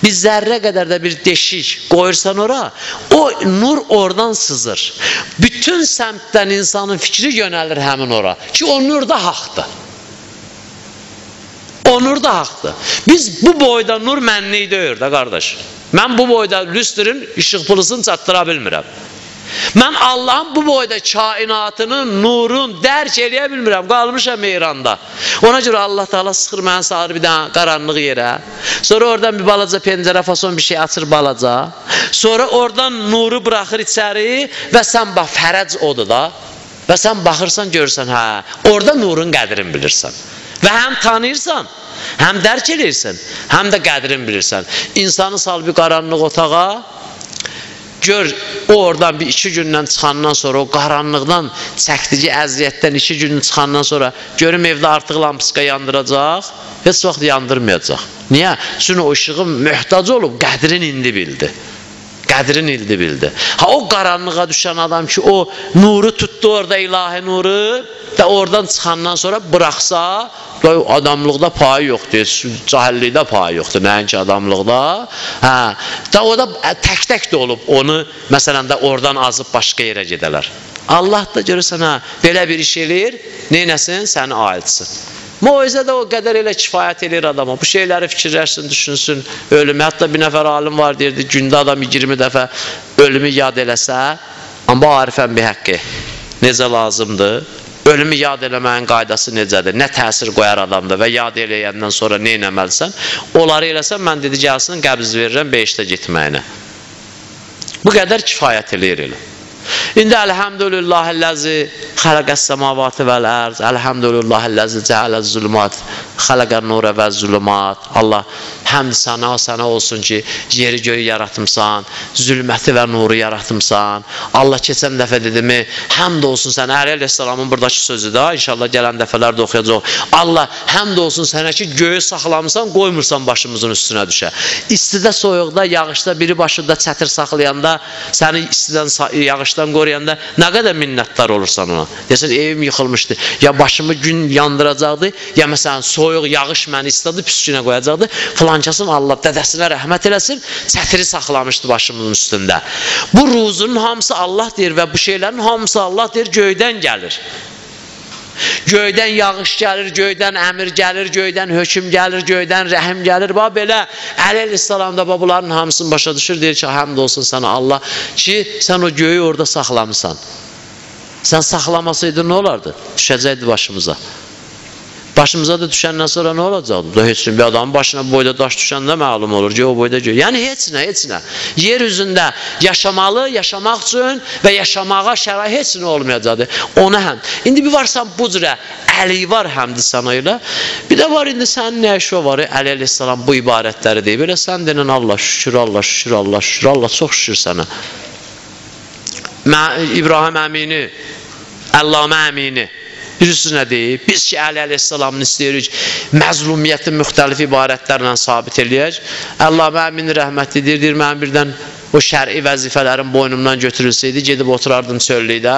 bir zərrə qədər də bir deşik qoyursan ora, o nur oradan sızır. Bütün səmtdən insanın fikri yönəlir həmin ora, ki o nur da haqdır. O nur da haqdır. Biz bu boyda nur mənlik deyir də qardaş. Mən bu boyda lüstrin işıq pulısını çatdıra bilmirəm. Mən Allahın bu boyda kainatının, nurun dərk eləyə bilmirəm. Qalmışam meyranda. Ona görə Allah Teala sıxır mənə sarı bir dənə qaranlıq yerə. Sonra oradan bir balaca pencərə fason bir şey açır balaca. Sonra oradan nuru buraxır içəri və sən bax, fərəc odur da. Və sən baxırsan, görürsən, hə, orada nurun qədrini bilirsən. Və həm tanıyırsan, həm dərk edirsən, həm də qədrini bilirsən. İnsanı sal bir qaranlıq otağa, Gör, o oradan bir 2 gündən çıxandan sonra, o qaranlıqdan, çəkdici əziyyətdən 2 gün çıxandan sonra görüm evdə artıq lampiska yandıracaq, heç vaxt yandırmayacaq. Niyə? Çünki o işığın möhtac olub, qədrin indi bildi. Qədrin indi bildi. Ha, o qaranlığa düşən adam ki, o nuru tutdu orada, ilahi nuru, və oradan çıxandan sonra bıraxsa, adamlıqda payı yoxdur, cahillikdə payı yoxdur, nəinki adamlıqda. Da o da tək-tək də olub, onu, məsələn də oradan azıb başqa yerə gedələr. Allah da görürsən, belə bir iş eləyir, neynəsin? Səni aidsin. Moizə də o qədər elə kifayət edir adama. Bu şeyləri fikirləşsin, düşünsün, ölümü. Hətta bir nəfər alim var, deyirdi, gündə adam 20 dəfə ölümü yad eləsə, amma arifən bir haqqı necə lazımdır? Ölümü yad eləməyin qaydası necədir? Nə təsir qoyar adamda və yad eləyəndən sonra nə eləməlisən? Onları eləsən, mən dedi, gəlsin, qəbz verirəm, beşdə getməyinə. Bu qədər kifayət eləyir elə. İndi əlhəmdülillahilləzi xələqəs səmavatı vəl-ərz, əlhəmdülillahilləzi cəhələz-zülmat, xələqən nurə və zülmat. Allah həmd sənə olsun ki, yeri göyü yaratımsan, zülməti və nuru yaratımsan. Allah keçən dəfə dedimi, həmd olsun sənə, Əli əleyhissalamın buradakı sözü də, inşallah gələn dəfələr də oxuyacaq. Allah həmd olsun sənə ki, göyü saxlamısan, qoymursan başımızın üstünə düşə. İstidə, soyuqda, yağışda, biri başında çətir saxlayanda, səni istidən, yağışdan qoruyanda nə qədər minnətdar olursan ona. Deyəsən, evim yıxılmışdı, ya başımı gün yandıracaqdı, ya məsələn, soyuq, yağış məni istadı, püskünə qoyacaqdı. Filancasın Allah dədəsinə rəhmət eləsin, çətiri saxlamışdı başımızın üstündə. Bu ruzunun hamısı Allah deyir və bu şeylərin hamısı Allah deyir, göydən gəlir. Göydən yağış gəlir, göydən əmir gəlir, göydən hökm gəlir, göydən rəhim gəlir. Bax belə Əli əleyhissalam da bunların hamısını başa düşür, deyir ki, həmd olsun sənə Allah ki, sən o göyü orada saxlamısan. Sən saxlamasaydın nə olardı? Düşəcəkdi başımıza. Başımıza da düşəndən sonra nə olacaqdı? Heç bir adamın başına boyda daş düşəndə məlum olur ki, o boyda göy. Yəni heç nə, heç nə. Yer üzündə yaşamalı, yaşamaq üçün və yaşamağa şərait heç nə olmayacaqdı. Ona həm. İndi bir varsan bu cürə əli var həmdi sana ilə. Bir də var indi sənin nə işi var? Əli əleyhissalam bu ibarətləri deyib. Elə sən denən Allah şükür, Allah şükür, Allah şükür, Allah çox şükür sənə. İbrahim Əmini, Əllamə Əmini bilirsiniz nə deyib? Biz ki, Əli əleyhissalamını istəyirik, məzlumiyyətin müxtəlif ibarətlərlə sabit eləyək. Əllamə Əmini rəhmətli deyir, mən birdən o şəri vəzifələrin boynumdan götürülsəydi, gedib oturardım çöllükdə,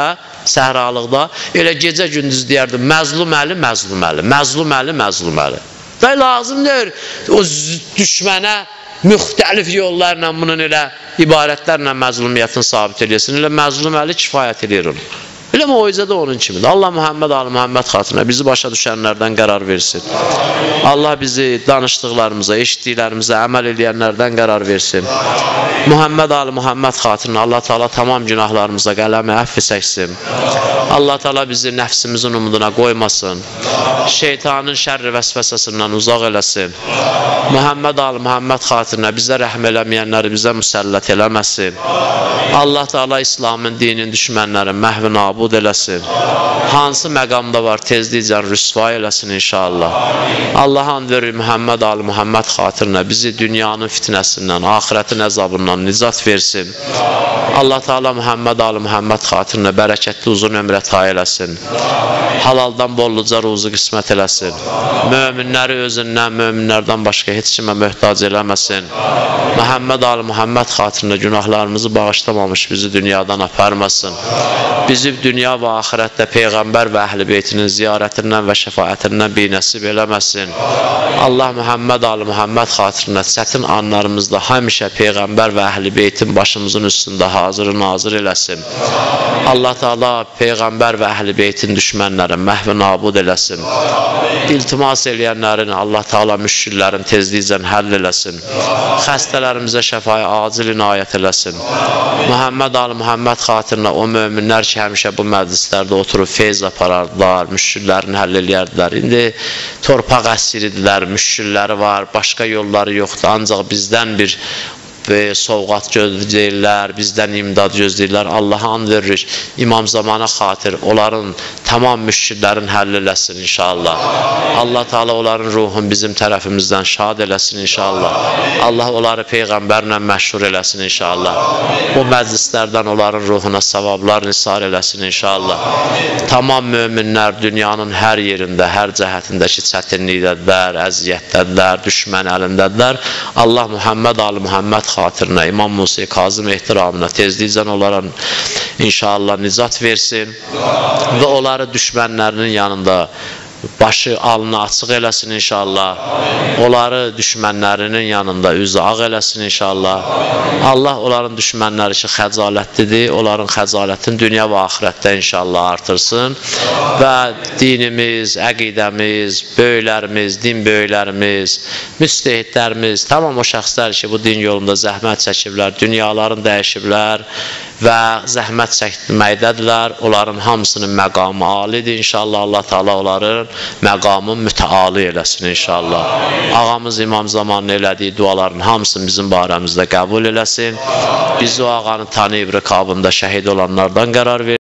səhralıqda, elə gecə gündüz deyərdim, məzlum Əli, məzlum Əli, məzlum Əli, məzlum Əli. Və lazım deyir, o düşmənə müxtəlif yollarla bunun elə ibarətlərlə məzlumiyyətini sabit eləyəsin. Elə məzlum Əli kifayət eləyir onu. Elə moizə də onun kimidir. Allah Muhammed Ali Muhammed xatırına bizi başa düşənlərdən qərar versin. Allah bizi danışdıqlarımıza, eşitdiklərimizə əməl edənlərdən qərar versin. Muhammed Ali Muhammed xatırına Allah Teala tamam günahlarımıza qələmi əfv çəksin. Allah Teala bizi nəfsimizin umuduna qoymasın. Şeytanın şərri vəsvəsəsindən uzaq eləsin. Muhammed Ali Muhammed xatırına bizə rəhm eləməyənləri bizə müsəllət eləməsin. Allah Teala İslamın dinin düşmənləri məhv nabud eləsin. Hansı məqamda var tezliklə rüsva eləsin inşallah. Allah and verir Muhammed Ali Muhammed xatırına bizi dünyanın fitnəsindən, axirətin əzabından nicat versin. Allah Teala Muhammed Ali Muhammed xatırına bərəkətli uzun ömrə tay eləsin. Halaldan bolluca ruzu qismət eləsin. Möminləri özündən, möminlərdən başqa heç kimə möhtac eləməsin. Muhammed Ali Muhammed xatırına günahlarımızı bağışlamamış bizi dünyadan aparmasın. Bizi dünya və axirətdə Peyğəmbər və Əhl-i Beytinin ziyarətindən və şəfaətindən binəsib eləməsin. Allah Muhammed Ali Muhammed xatırına çətin anlarımızda həmişə Peyğəmbər və Əhl-i Beytin başımızın üstündə hazır nazır eləsin. Allah Teala Peyğəmbər və Əhl-i Beytin düşmənləri məhv nabud eləsin. İltimas eləyənlərin Allah Teala müşkillərin tezliklə həll eləsin. Xəstələrimizə şəfaya acil inayət eləsin. Muhammed Ali Muhammed xatırına o möminlər ki, həmişə bu məclislərdə oturub feyz aparardılar, müşkillərini həll eləyərdilər. İndi torpaq əsiridirlər, müşkilləri var, başqa yolları yoxdur. Ancaq bizdən bir sovqat gözləyirlər, bizdən imdad gözləyirlər. Allaha and veririk. İmam Zamana xatir onların tamam müşkillərin həll eləsin inşallah. Allah Teala onların ruhunu bizim tərəfimizdən şad eləsin inşallah. Allah onları Peyğəmbərlə məşhur eləsin inşallah. Bu məclislərdən onların ruhuna savablar nisar eləsin inşallah. Tamam möminlər dünyanın hər yerində, hər cəhətindəki çətinlikdədirlər, əziyyətdədirlər, düşmən əlindədirlər. Allah Muhammed Ali Muhammed xatirinə, İmam Musa Kazım ehtiramına tezliklə onlara inşallah nicat versin və onları düşmənlərinin yanında başı alnı açıq eləsin inşallah. Onları düşmənlərinin yanında üzü ağ eləsin inşallah. Allah onların düşmənləri ki xəcalətlidir, onların xəcalətini dünya və axirətdə inşallah artırsın və dinimiz, əqidəmiz, böyüklərimiz, din böyüklərimiz, müstəhidlərimiz, tamam o şəxslər ki bu din yolunda zəhmət çəkiblər, dünyalarını dəyişiblər və zəhmət çəkməkdədirlər. Onların hamısının məqamı alidir inşallah. Allah Teala onların məqamı mütəali eləsin inşallah. Ağamız İmam Zamanın elədiyi duaların hamısını bizim barəmizdə qəbul eləsin. Biz o ağanı tanıyıb rikabında şəhid olanlardan qərar verir.